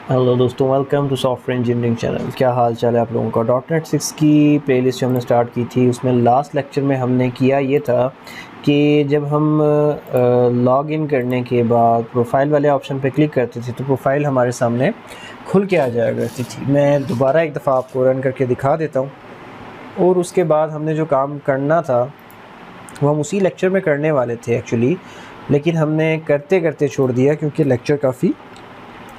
Hello दोस्तों, welcome to software engineering channel. क्या हाल चाल है आप लोगों का। डॉट नेट 6 की प्लेलिस्ट जो हमने स्टार्ट की थी उसमें लास्ट लेक्चर में हमने किया ये था कि जब हम लॉग इन करने के बाद प्रोफाइल वाले ऑप्शन पे क्लिक करते थे तो प्रोफाइल हमारे सामने खुल के आ जाया करती थी। मैं दोबारा एक दफ़ा आपको रन करके दिखा देता हूँ। और उसके बाद हमने जो काम करना था वो हम उसी लेक्चर में करने वाले थे एक्चुअली, लेकिन हमने करते करते छोड़ दिया क्योंकि लेक्चर काफ़ी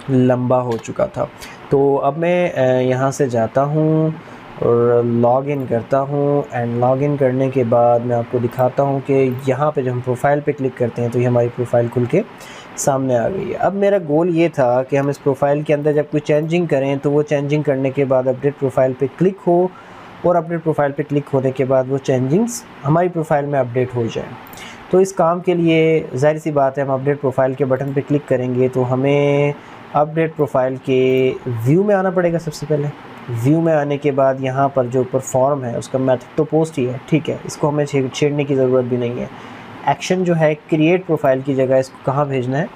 लंबा हो चुका था। तो अब मैं यहाँ से जाता हूँ और लॉग इन करता हूँ। एंड लॉग इन करने के बाद मैं आपको दिखाता हूँ कि यहाँ पे जब हम प्रोफाइल पे क्लिक करते हैं तो ये हमारी प्रोफाइल खुल के सामने आ गई है। अब मेरा गोल ये था कि हम इस प्रोफाइल के अंदर जब कोई चेंजिंग करें तो वो चेंजिंग करने के बाद अपडेट प्रोफाइल पे क्लिक हो, और अपडेट प्रोफाइल पे क्लिक होने के बाद वो चेंजिंग्स हमारी प्रोफाइल में अपडेट हो जाएँ। तो इस काम के लिए ज़ाहिर सी बात है हम अपडेट प्रोफाइल के बटन पे क्लिक करेंगे तो हमें अपडेट प्रोफाइल के व्यू में आना पड़ेगा। सबसे पहले व्यू में आने के बाद यहाँ पर जो ऊपर फॉर्म है उसका मेथड तो पोस्ट ही है, ठीक है, इसको हमें छेड़ने की ज़रूरत भी नहीं है। एक्शन जो है क्रिएट प्रोफाइल की जगह इसको कहाँ भेजना है,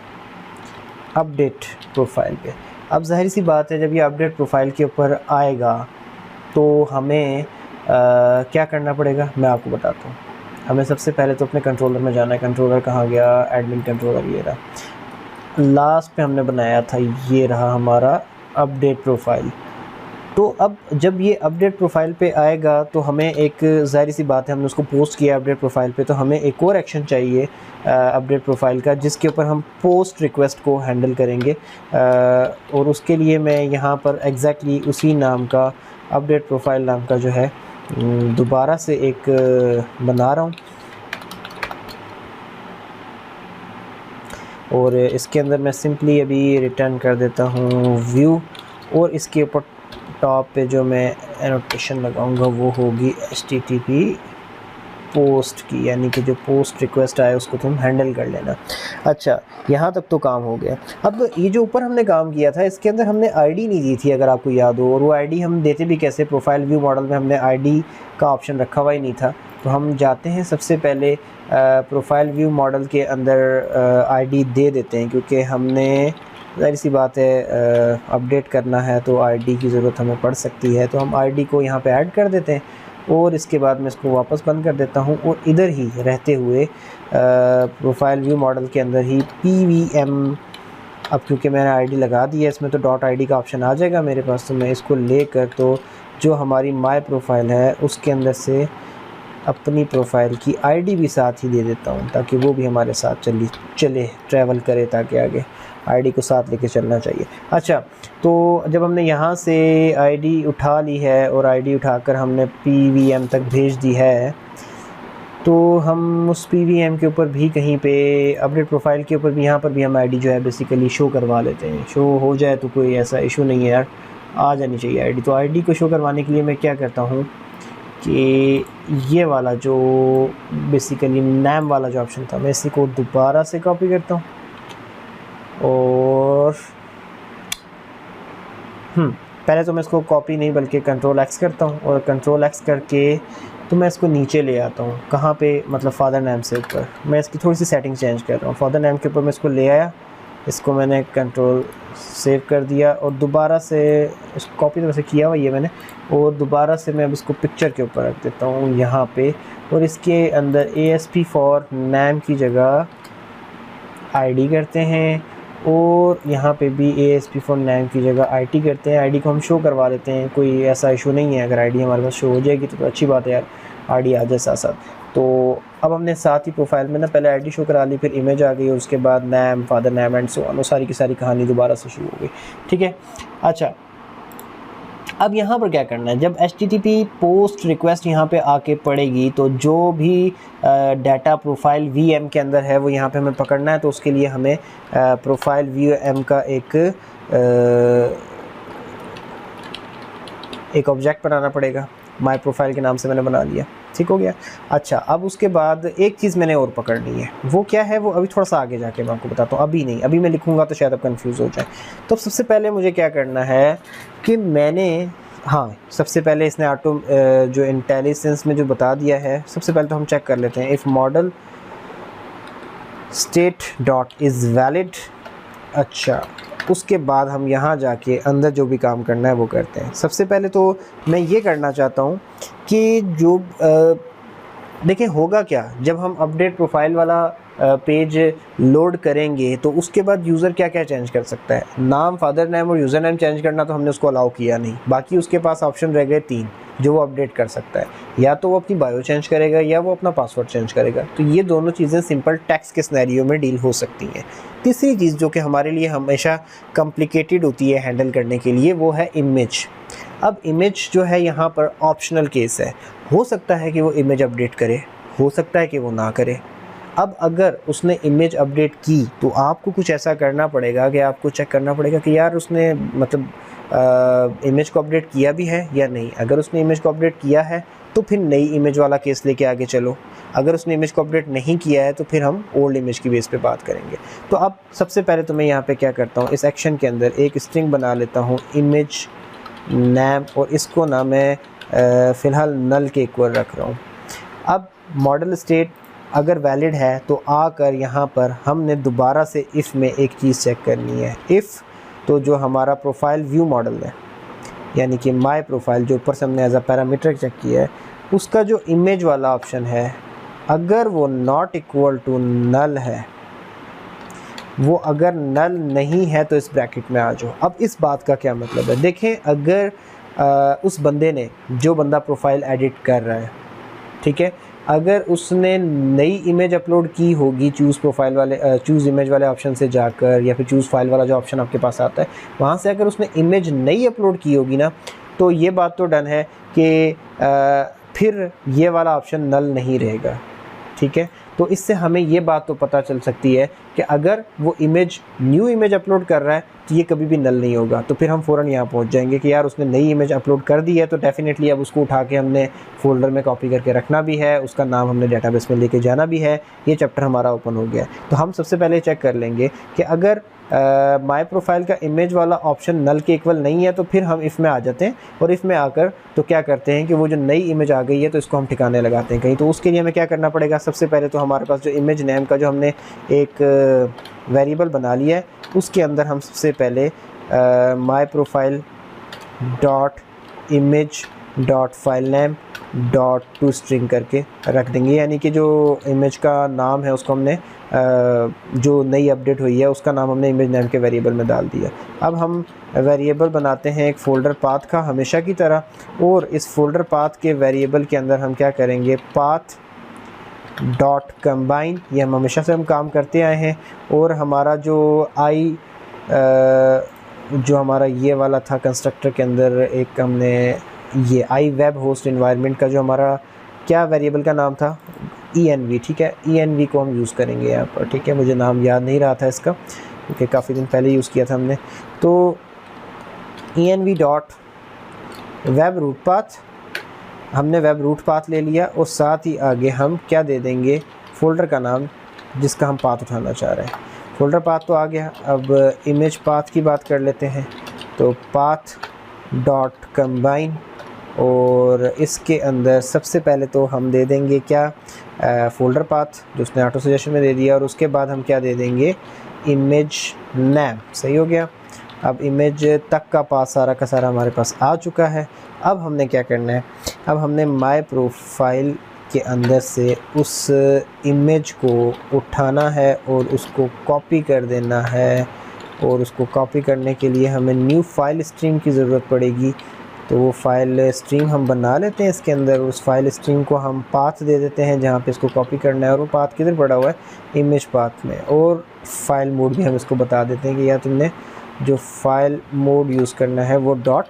अपडेट प्रोफाइल पे। अब ज़ाहिर सी बात है जब ये अपडेट प्रोफाइल के ऊपर आएगा तो हमें क्या करना पड़ेगा मैं आपको बताता हूँ। हमें सबसे पहले तो अपने कंट्रोलर में जाना है। कंट्रोलर कहाँ गया, एडमिन कंट्रोलर ये रहा, लास्ट पे हमने बनाया था, ये रहा हमारा अपडेट प्रोफाइल। तो अब जब ये अपडेट प्रोफाइल पे आएगा तो हमें एक ज़ाहिर सी बात है हमने उसको पोस्ट किया अपडेट प्रोफाइल पे, तो हमें एक और एक्शन चाहिए अपडेट प्रोफाइल का जिसके ऊपर हम पोस्ट रिक्वेस्ट को हैंडल करेंगे। और उसके लिए मैं यहाँ पर एग्जैक्टली उसी नाम का अपडेट प्रोफाइल नाम का जो है दोबारा से एक बना रहा हूँ। और इसके अंदर मैं सिंपली अभी रिटर्न कर देता हूँ व्यू, और इसके ऊपर टॉप पे जो मैं एनोटेशन लगाऊंगा वो होगी HTTP पोस्ट की, यानी कि जो पोस्ट रिक्वेस्ट आए उसको तुम हैंडल कर लेना। अच्छा, यहाँ तक तो काम हो गया। अब ये जो ऊपर हमने काम किया था इसके अंदर हमने आईडी नहीं दी थी अगर आपको याद हो, और वो आईडी हम देते भी कैसे, प्रोफाइल व्यू मॉडल में हमने आईडी का ऑप्शन रखा हुआ ही नहीं था। तो हम जाते हैं सबसे पहले प्रोफाइल व्यू मॉडल के अंदर आईडी दे देते हैं, क्योंकि हमने ज़ाहिर सी बात है अपडेट करना है तो आईडी की ज़रूरत हमें पड़ सकती है। तो हम आईडी को यहाँ पे ऐड कर देते हैं और इसके बाद मैं इसको वापस बंद कर देता हूँ, और इधर ही रहते हुए प्रोफाइल व्यू मॉडल के अंदर ही PVM, अब क्योंकि मैंने आईडी लगा दी है इसमें तो डॉट आईडी का ऑप्शन आ जाएगा मेरे पास। तो मैं इसको लेकर तो जो हमारी माय प्रोफाइल है उसके अंदर से अपनी प्रोफाइल की आईडी भी साथ ही दे देता हूँ ताकि वो भी हमारे साथ चले ट्रैवल करे, ताकि आगे आईडी को साथ लेके चलना चाहिए। अच्छा, तो जब हमने यहाँ से आईडी उठा ली है और आईडी उठाकर हमने PVM तक भेज दी है, तो हम उस PVM के ऊपर भी कहीं पे अपडेट प्रोफाइल के ऊपर भी यहाँ पर भी हम आईडी जो है बेसिकली शो करवा लेते हैं। शो हो जाए तो कोई ऐसा इशू नहीं है यार, आ जानी चाहिए आईडी। तो आईडी को शो करवाने के लिए मैं क्या करता हूँ कि ये वाला जो बेसिकली नेम वाला जो ऑप्शन था मैं इसी को दोबारा से कॉपी करता हूँ, और पहले तो मैं इसको कॉपी नहीं बल्कि कंट्रोल X करता हूँ, और कंट्रोल X करके तो मैं इसको नीचे ले आता हूँ। कहाँ पे, मतलब फादर नेम से ऊपर मैं इसकी थोड़ी सी सेटिंग चेंज कर रहा हूँ। फादर नेम के ऊपर मैं इसको ले आया, इसको मैंने कंट्रोल सेव कर दिया, और दोबारा से इसको कॉपी तो वैसे किया हुआ ये मैंने, और दोबारा से मैं अब इसको पिक्चर के ऊपर रख देता हूँ यहाँ पे, और इसके अंदर ASP फॉर नेम की जगह ID करते हैं, और यहाँ पे भी ASP फॉर नेम की जगह IT करते हैं। आईडी को हम शो करवा लेते हैं, कोई ऐसा इशू नहीं है। अगर आईडी हमारे पास शो हो जाएगी तो अच्छी बात है यार, आईडी आ जाए साथ साथ। तो अब हमने साथ ही प्रोफाइल में ना पहले आईडी शो करा ली, फिर इमेज आ गई, और उसके बाद name, father name and so on, वो सारी की सारी कहानी दोबारा से शुरू हो गई, ठीक है। अच्छा, अब यहाँ पर क्या करना है, जब HTTP पोस्ट रिक्वेस्ट यहाँ पे आके पड़ेगी तो जो भी डाटा प्रोफाइल VM के अंदर है वो यहाँ पे हमें पकड़ना है। तो उसके लिए हमें प्रोफाइल VM का एक ऑब्जेक्ट बनाना पड़ेगा। माय प्रोफाइल के नाम से मैंने बना लिया, ठीक हो गया। अच्छा, अब उसके बाद एक चीज़ मैंने और पकड़नी है, वो क्या है वो अभी थोड़ा सा आगे जाके मैं आपको बताता हूँ, अभी नहीं, अभी मैं लिखूँगा तो शायद आप कंफ्यूज हो जाए। तो सबसे पहले मुझे क्या करना है कि मैंने, हाँ, सबसे पहले इसने ऑटो जो इंटेलिजेंस में जो बता दिया है, सबसे पहले तो हम चेक कर लेते हैं। If model state dot is valid, अच्छा उसके बाद हम यहाँ जाके अंदर जो भी काम करना है वो करते हैं। सबसे पहले तो मैं ये करना चाहता हूँ कि जो देखिए होगा क्या, जब हम अपडेट प्रोफाइल वाला पेज लोड करेंगे तो उसके बाद यूज़र क्या क्या चेंज कर सकता है। नाम, फादर नेम और यूज़र नेम चेंज करना तो हमने उसको अलाउ किया नहीं, बाकी उसके पास ऑप्शन रह गए 3 जो वो अपडेट कर सकता है। या तो वो अपनी बायो चेंज करेगा या वो अपना पासवर्ड चेंज करेगा। तो ये दोनों चीज़ें सिंपल टेक्स्ट के सिनेरियो में डील हो सकती हैं। तीसरी चीज़ जो कि हमारे लिए हमेशा कॉम्प्लिकेटेड होती है हैंडल करने के लिए, वो है इमेज। अब इमेज जो है यहाँ पर ऑप्शनल केस है। हो सकता है कि वो इमेज अपडेट करे, हो सकता है कि वो ना करे। अब अगर उसने इमेज अपडेट की तो आपको कुछ ऐसा करना पड़ेगा कि आपको चेक करना पड़ेगा कि यार उसने मतलब इमेज को अपडेट किया भी है या नहीं। अगर उसने इमेज को अपडेट किया है तो फिर नई इमेज वाला केस लेके आगे चलो। अगर उसने इमेज को अपडेट नहीं किया है तो फिर हम ओल्ड इमेज की बेस पे बात करेंगे। तो अब सबसे पहले तो मैं यहाँ पे क्या करता हूँ, इस एक्शन के अंदर एक स्ट्रिंग बना लेता हूँ इमेज नेम, और इसको ना मैं फ़िलहाल नल के इक्वल रख रहा हूँ। अब मॉडल स्टेट अगर वैलिड है तो आकर यहाँ पर हमने दोबारा से इफ़ में एक चीज़ चेक करनी है। इफ़ तो जो हमारा प्रोफाइल व्यू मॉडल है, यानी कि माय प्रोफाइल जो ऊपर से हमने एज अ पैरामीटर चेक किया है, उसका जो इमेज वाला ऑप्शन है, अगर वो नॉट इक्वल टू नल है, वो अगर नल नहीं है तो इस ब्रैकेट में आ जाओ। अब इस बात का क्या मतलब है, देखें अगर उस बंदे ने, जो बंदा प्रोफाइल एडिट कर रहा है, ठीक है, अगर उसने नई इमेज अपलोड की होगी चूज़ प्रोफाइल वाले चूज़ इमेज वाले ऑप्शन से जाकर, या फिर चूज़ फाइल वाला जो ऑप्शन आपके पास आता है वहाँ से अगर उसने इमेज नई अपलोड की होगी ना, तो ये बात तो डन है कि फिर ये वाला ऑप्शन नल नहीं रहेगा। ठीक है, तो इससे हमें ये बात तो पता चल सकती है कि अगर वो इमेज न्यू इमेज अपलोड कर रहा है तो ये कभी भी नल नहीं होगा। तो फिर हम फ़ौरन यहाँ पहुँच जाएंगे कि यार उसने नई इमेज अपलोड कर दी है, तो डेफिनेटली अब उसको उठा के हमने फ़ोल्डर में कॉपी करके रखना भी है, उसका नाम हमने डेटाबेस में लेके जाना भी है। ये चैप्टर हमारा ओपन हो गया। तो हम सबसे पहले चेक कर लेंगे कि अगर माय प्रोफाइल का इमेज वाला ऑप्शन नल के इक्वल नहीं है तो फिर हम इफ़ में आ जाते हैं, और इफ़ में आकर तो क्या करते हैं कि वो जो नई इमेज आ गई है तो इसको हम ठिकाने लगाते हैं कहीं। तो उसके लिए हमें क्या करना पड़ेगा, सबसे पहले तो हमारे पास जो इमेज नेम का जो हमने एक वेरिएबल बना लिया है, उसके अंदर हम सबसे पहले my profile dot image dot file name dot to string करके रख देंगे। यानी कि जो इमेज का नाम है उसको हमने जो नई अपडेट हुई है उसका नाम हमने इमेज नेम के वेरिएबल में डाल दिया। अब हम वेरिएबल बनाते हैं एक फ़ोल्डर पाथ का हमेशा की तरह, और इस फोल्डर पाथ के वेरिएबल के अंदर हम क्या करेंगे, पाथ डॉट कंबाइन, ये हम हमेशा से हम काम करते आए हैं। और हमारा जो जो हमारा ये वाला था कंस्ट्रक्टर के अंदर, एक हमने ये आई वेब होस्ट इन्वायरमेंट का जो हमारा क्या वेरिएबल का नाम था, env, ठीक है, env को हम यूज़ करेंगे यहाँ पर। ठीक है, मुझे नाम याद नहीं रहा था इसका क्योंकि काफ़ी दिन पहले यूज़ किया था हमने। तो env dot web root path, हमने वेब रूट पाथ ले लिया, और साथ ही आगे हम क्या दे देंगे, फ़ोल्डर का नाम जिसका हम पाथ उठाना चाह रहे हैं। फ़ोल्डर पाथ तो आ गया। अब इमेज पाथ की बात कर लेते हैं। तो पाथ डॉट कंबाइन, और इसके अंदर सबसे पहले तो हम दे देंगे क्या, फ़ोल्डर पाथ जो उसने ऑटो सजेशन में दे दिया, और उसके बाद हम क्या दे देंगे, इमेज नेम। सही हो गया। अब इमेज तक का पाथ सारा का सारा हमारे पास आ चुका है। अब हमने क्या करना है, अब हमने माय प्रोफाइल के अंदर से उस इमेज को उठाना है और उसको कॉपी कर देना है, और उसको कॉपी करने के लिए हमें न्यू फाइल स्ट्रीम की ज़रूरत पड़ेगी। तो वो फाइल स्ट्रीम हम बना लेते हैं इसके अंदर, उस फाइल स्ट्रीम को हम पाथ दे देते हैं जहाँ पे इसको कॉपी करना है, और वो पाथ किधर पड़ा हुआ है, इमेज पाथ में। और फाइल मोड भी हम इसको बता देते हैं कि या तुमने जो फाइल मोड यूज़ करना है वो डॉट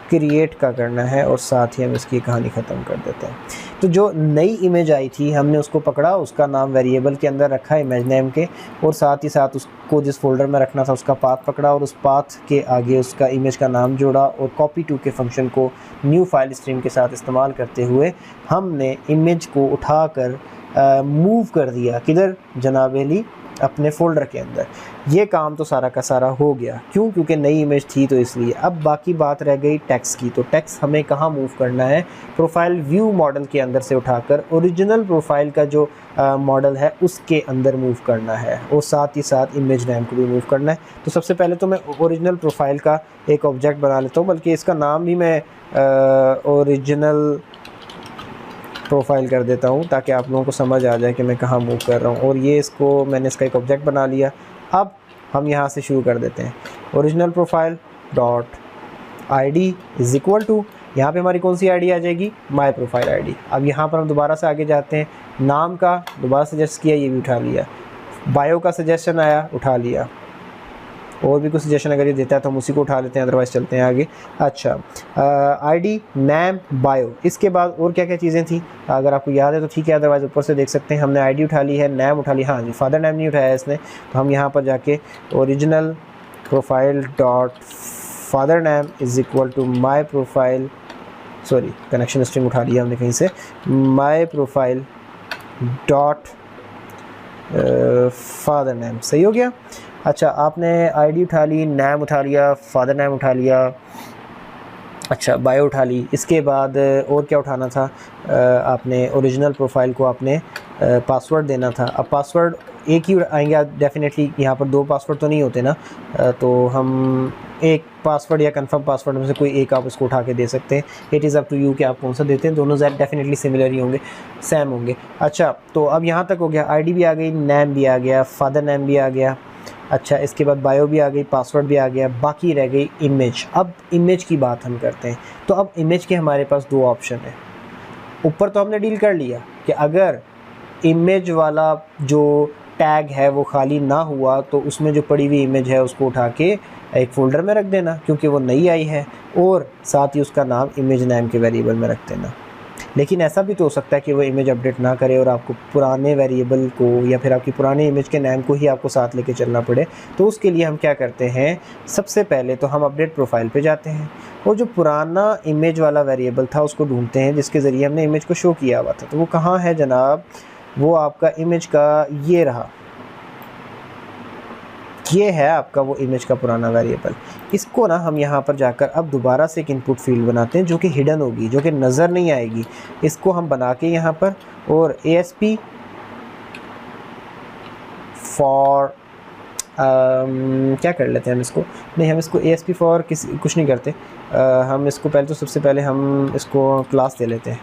क्रिएट का करना है, और साथ ही हम इसकी कहानी ख़त्म कर देते हैं। तो जो नई इमेज आई थी हमने उसको पकड़ा, उसका नाम वेरिएबल के अंदर रखा इमेज नेम के, और साथ ही साथ उसको जिस फोल्डर में रखना था उसका पाथ पकड़ा, और उस पाथ के आगे उसका इमेज का नाम जोड़ा, और कॉपी टू के फंक्शन को न्यू फाइल स्ट्रीम के साथ इस्तेमाल करते हुए हमने इमेज को उठाकर मूव कर दिया किधर, जनाब अली अपने फ़ोल्डर के अंदर। ये काम तो सारा का सारा हो गया, क्यों? क्योंकि नई इमेज थी तो इसलिए। अब बाकी बात रह गई टेक्स्ट की। तो टेक्स्ट हमें कहाँ मूव करना है? प्रोफाइल व्यू मॉडल के अंदर से उठाकर ओरिजिनल प्रोफाइल का जो मॉडल है उसके अंदर मूव करना है, और साथ ही साथ इमेज नेम को भी मूव करना है। तो सबसे पहले तो मैं ओरिजिनल प्रोफाइल का एक ऑब्जेक्ट बना लेता हूँ, बल्कि इसका नाम भी मैं ओरिजिनल प्रोफाइल कर देता हूँ ताकि आप लोगों को समझ आ जाए कि मैं कहाँ मूव कर रहा हूँ। और ये इसको मैंने इसका एक ऑब्जेक्ट बना लिया। अब हम यहाँ से शुरू कर देते हैं। Original profile dot ID is equal to, यहाँ पे हमारी कौन सी ID आ जाएगी? My profile ID। अब यहाँ पर हम दोबारा से आगे जाते हैं। नाम का दोबारा सजेस्ट किया, ये भी उठा लिया। बायो का सजेशन आया, उठा लिया। और भी कुछ सजेशन अगर ये देता है तो हम उसी को उठा लेते हैं, अदरवाइज़ चलते हैं आगे। अच्छा, ID, नेम, बायो, इसके बाद और क्या क्या चीज़ें थी अगर आपको याद है तो ठीक है, अदरवाइज़ ऊपर से देख सकते हैं। हमने ID उठा ली है, नेम उठा लिया। हाँ जी, फादर नेम नहीं उठाया इसने, तो हम यहाँ पर जाके original profile dot father name is equal to my profile, sorry connection string उठा लिया हमने कहीं से, my profile dot father name. सही हो गया। अच्छा, आपने ID उठा ली, नेम उठा लिया, फादर नेम उठा लिया, अच्छा बायो उठा ली। इसके बाद और क्या उठाना था? आपने ओरिजिनल प्रोफाइल को आपने पासवर्ड देना था। अब पासवर्ड एक ही आएंगे डेफिनेटली, यहाँ पर 2 पासवर्ड तो नहीं होते ना, तो हम एक पासवर्ड या कंफर्म पासवर्ड में से कोई एक आप उसको उठा के दे सकते हैं। It is up to you कि आप कौन सा देते हैं, दोनों डेफिनेटली सिमिलर ही होंगे, सेम होंगे। अच्छा, तो अब यहाँ तक हो गया, ID भी आ गई, नेम भी आ गया, फादर नेम भी आ गया। अच्छा, इसके बाद बायो भी आ गई, पासवर्ड भी आ गया, बाकी रह गई इमेज। अब इमेज की बात हम करते हैं। तो अब इमेज के हमारे पास 2 ऑप्शन है। ऊपर तो हमने डील कर लिया कि अगर इमेज वाला जो टैग है वो खाली ना हुआ तो उसमें जो पड़ी हुई इमेज है उसको उठा के एक फ़ोल्डर में रख देना, क्योंकि वो नई आई है, और साथ ही उसका नाम इमेज नेम के वेरिएबल में रख देना। लेकिन ऐसा भी तो हो सकता है कि वो इमेज अपडेट ना करे और आपको पुराने वेरिएबल को या फिर आपकी पुरानी इमेज के नेम को ही आपको साथ लेके चलना पड़े। तो उसके लिए हम क्या करते हैं? सबसे पहले तो हम अपडेट प्रोफाइल पे जाते हैं और जो पुराना इमेज वाला वेरिएबल था उसको ढूंढते हैं जिसके ज़रिए हमने इमेज को शो किया हुआ था। तो वो कहाँ है जनाब? वो आपका इमेज का ये रहा, ये है आपका वो इमेज का पुराना वेरिएबल। इसको ना हम यहाँ पर जाकर अब दोबारा से एक इनपुट फील्ड बनाते हैं जो कि हिडन होगी, जो कि नज़र नहीं आएगी। इसको हम बना के यहाँ पर, और ASP फॉर क्या कर लेते हैं हम इसको, नहीं हम इसको ASP फॉर कुछ नहीं करते। हम इसको पहले तो सबसे पहले हम इसको क्लास दे लेते हैं,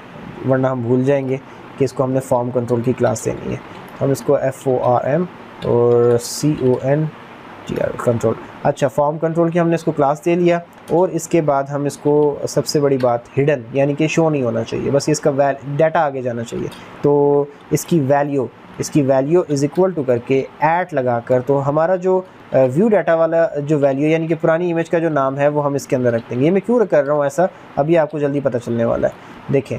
वरना हम भूल जाएंगे कि इसको हमने फॉर्म कंट्रोल की क्लास देनी है। हम इसको FORM और CONTR कंट्रोल। अच्छा, फॉर्म कंट्रोल की हमने इसको क्लास दे लिया, और इसके बाद हम इसको, सबसे बड़ी बात, हिडन यानी कि शो नहीं होना चाहिए, बस इसका डाटा आगे जाना चाहिए। तो इसकी वैल्यू इज़ इक्वल टू करके ऐट लगाकर, तो हमारा जो व्यू डाटा वाला जो वैल्यू यानी कि पुरानी इमेज का जो नाम है वो हम इसके अंदर रख देंगे। ये मैं क्यों कर रहा हूँ ऐसा, अभी आपको जल्दी पता चलने वाला है। देखें,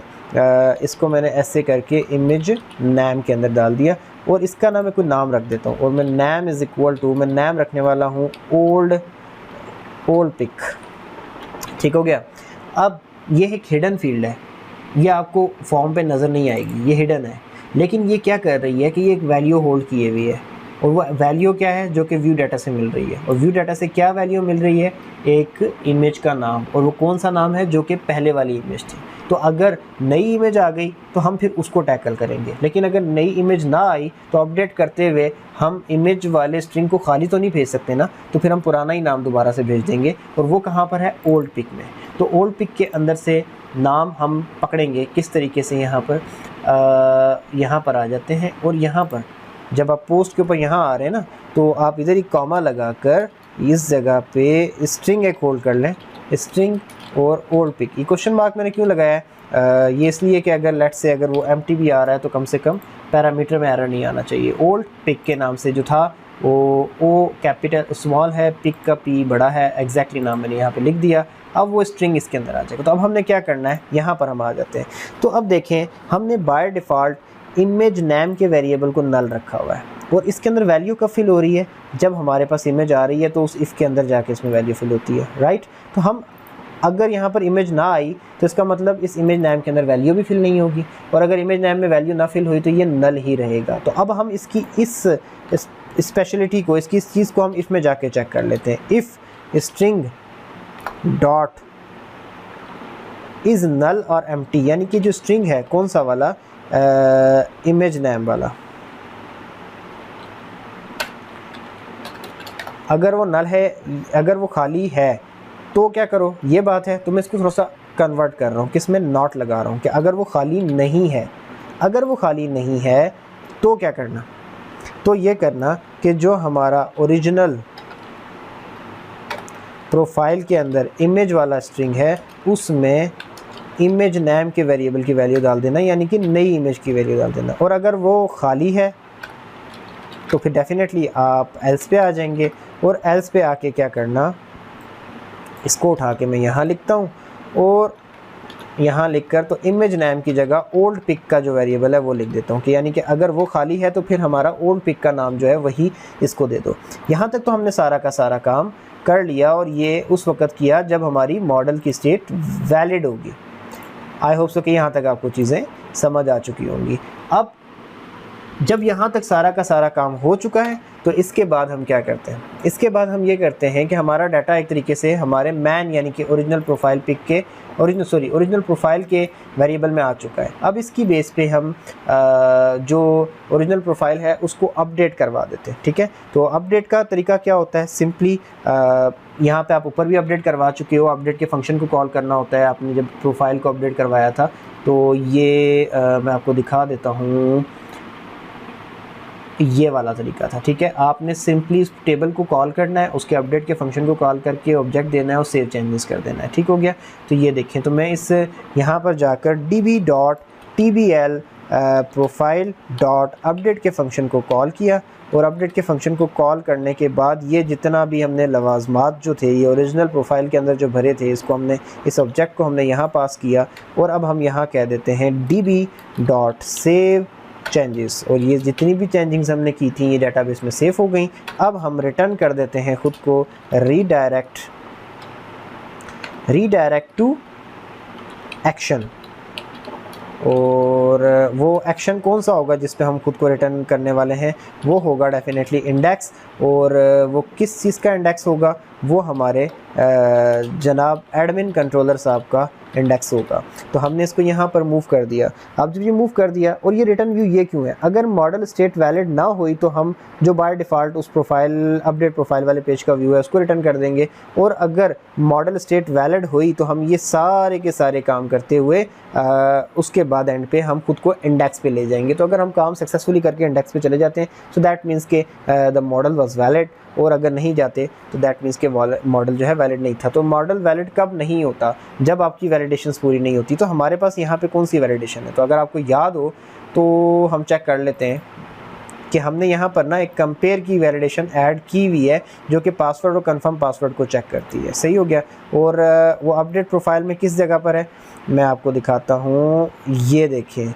इसको मैंने ऐसे करके इमेज नेम के अंदर डाल दिया, और इसका ना मैं कोई नाम रख देता हूँ, और मैं नेम इज़ इक्वल टू, मैं नेम रखने वाला हूँ ओल्ड पिक। ठीक हो गया। अब ये एक हिडन फील्ड है, ये आपको फॉर्म पे नज़र नहीं आएगी, ये हिडन है, लेकिन ये क्या कर रही है कि ये एक वैल्यू होल्ड किए हुई है, और वो वैल्यू क्या है? जो कि व्यू डाटा से मिल रही है। और व्यू डाटा से क्या वैल्यू मिल रही है? एक इमेज का नाम, और वो कौन सा नाम है? जो कि पहले वाली इमेज थी। तो अगर नई इमेज आ गई तो हम फिर उसको टैकल करेंगे, लेकिन अगर नई इमेज ना आई तो अपडेट करते हुए हम इमेज वाले स्ट्रिंग को खाली तो नहीं भेज सकते ना, तो फिर हम पुराना ही नाम दोबारा से भेज देंगे, और वो कहाँ पर है? ओल्ड पिक में। तो ओल्ड पिक के अंदर से नाम हम पकड़ेंगे किस तरीके से, यहाँ पर आ जाते हैं, और यहाँ पर जब आप पोस्ट के ऊपर यहाँ आ रहे हैं ना, तो आप इधर ही कॉमा लगाकर इस जगह पे स्ट्रिंग एक होल्ड कर लें, स्ट्रिंग और ओल्ड पिक। ये क्वेश्चन मार्क मैंने क्यों लगाया है? ये इसलिए कि अगर लेट्स से अगर वो एम्प्टी भी आ रहा है तो कम से कम पैरामीटर में एरर नहीं आना चाहिए। ओल्ड पिक के नाम से जो था वो ओ कैपिटल स्मॉल है, पिक का P बड़ा है, एग्जैक्टली नाम मैंने यहाँ पे लिख दिया। अब वो स्ट्रिंग इसके अंदर आ जाएगा। तो अब हमने क्या करना है, यहाँ पर हम आ जाते हैं। तो अब देखें, हमने बाय डिफ़ॉल्ट इमेज नेम के वेरिएबल को नल रखा हुआ है, और इसके अंदर वैल्यू कब फिल हो रही है? जब हमारे पास इमेज आ रही है तो उस इफ़ के अंदर जाके इसमें वैल्यू फिल होती है, राइट। तो हम अगर यहाँ पर इमेज ना आई तो इसका मतलब इस इमेज नेम के अंदर वैल्यू भी फिल नहीं होगी, और अगर इमेज नेम में वैल्यू ना फिल हुई तो ये नल ही रहेगा। तो अब हम इसकी इस स्पेशलिटी को, इसकी इस चीज़ को हम इफ़ में जाके चेक कर लेते हैं। इफ़ स्ट्रिंग डॉट इज़ नल और एम्प्टी, यानी कि जो स्ट्रिंग है कौन सा वाला, इमेज नेम वाला, अगर वो नल है, अगर वो खाली है तो क्या करो, ये बात है। तो मैं इसको थोड़ा सा कन्वर्ट कर रहा हूँ, किस में नॉट लगा रहा हूँ कि अगर वो खाली नहीं है, अगर वो खाली नहीं है तो क्या करना, तो ये करना कि जो हमारा ओरिजिनल प्रोफाइल के अंदर इमेज वाला स्ट्रिंग है उसमें इमेज नेम के वेरिएबल की वैल्यू डाल देना, यानी कि नई इमेज की वैल्यू डाल देना। और अगर वो खाली है तो फिर डेफिनेटली आप एल्स पे आ जाएंगे, और एल्स पे आके क्या करना, इसको उठा के मैं यहाँ लिखता हूँ और यहाँ लिखकर तो इमेज नेम की जगह ओल्ड पिक का जो वेरिएबल है वो लिख देता हूँ कि यानी कि अगर वो खाली है तो फिर हमारा ओल्ड पिक का नाम जो है वही इसको दे दो। यहाँ तक तो हमने सारा का सारा काम कर लिया, और ये उस वक़्त किया जब हमारी मॉडल की स्टेट वैलिड होगी। आई होप सो कि यहाँ तक आपको चीज़ें समझ आ चुकी होंगी। अब जब यहाँ तक सारा का सारा काम हो चुका है तो इसके बाद हम क्या करते हैं, इसके बाद हम ये करते हैं कि हमारा डाटा एक तरीके से हमारे मैन यानी कि ओरिजिनल प्रोफाइल पिक के ओरिजिनल प्रोफाइल के वेरिएबल में आ चुका है। अब इसकी बेस पे हम जो ओरिजिनल प्रोफाइल है उसको अपडेट करवा देते हैं। ठीक है, तो अपडेट का तरीका क्या होता है, सिंपली यहाँ पे आप ऊपर भी अपडेट करवा चुके हो, अपडेट के फंक्शन को कॉल करना होता है। आपने जब प्रोफाइल को अपडेट करवाया था तो ये मैं आपको दिखा देता हूँ, ये वाला तरीका था। ठीक है, आपने सिंपली इस टेबल को कॉल करना है, उसके अपडेट के फंक्शन को कॉल करके ऑब्जेक्ट देना है और सेव चेंजेस कर देना है। ठीक हो गया, तो ये देखें, तो मैं इस यहाँ पर जाकर db.tbl प्रोफाइल डॉट अपडेट के फंक्शन को कॉल किया, और अपडेट के फंक्शन को कॉल करने के बाद ये जितना भी हमने लवाजमात जो थे ये ओरिजिनल प्रोफाइल के अंदर जो भरे थे, इसको हमने, इस ऑब्जेक्ट को हमने यहाँ पास किया, और अब हम यहाँ कह देते हैं db.save चेंजेस, और ये जितनी भी चेंजिंग्स हमने की थी ये डेटाबेस में सेव हो गई। अब हम रिटर्न कर देते हैं ख़ुद को रीडायरेक्ट टू एक्शन, और वो एक्शन कौन सा होगा जिस पे हम खुद को रिटर्न करने वाले हैं, वो होगा डेफिनेटली इंडेक्स। और वो किस चीज़ का इंडेक्स होगा, वो हमारे जनाब एडमिन कंट्रोलर साहब का इंडेक्स होगा। तो हमने इसको यहाँ पर मूव कर दिया। अब जब ये मूव कर दिया, और ये रिटर्न व्यू ये क्यों है, अगर मॉडल स्टेट वैलिड ना हुई तो हम जो बाय डिफ़ॉल्ट उस प्रोफाइल अपडेट प्रोफाइल वाले पेज का व्यू है उसको रिटर्न कर देंगे, और अगर मॉडल स्टेट वैलिड हुई तो हम ये सारे के सारे काम करते हुए उसके बाद एंड पे हम खुद को इंडेक्स पे ले जाएंगे। तो अगर हम काम सक्सेसफुली करके इंडेक्स पे चले जाते हैं सो दैट मीन्स के द मॉडल वाज वैलिड, और अगर नहीं जाते तो दैट मीन्स के मॉडल जो है वैलिड नहीं था। तो मॉडल वैलिड कब नहीं होता, जब आपकी वैलिडेशंस पूरी नहीं होती। तो हमारे पास यहाँ पे कौन सी वैलिडेशन है, तो अगर आपको याद हो तो हम चेक कर लेते हैं कि हमने यहाँ पर ना एक कंपेयर की वैलिडेशन ऐड की हुई है जो कि पासवर्ड और कंफर्म पासवर्ड को चेक करती है। सही हो गया, और वो अपडेट प्रोफाइल में किस जगह पर है मैं आपको दिखाता हूँ। ये देखिए,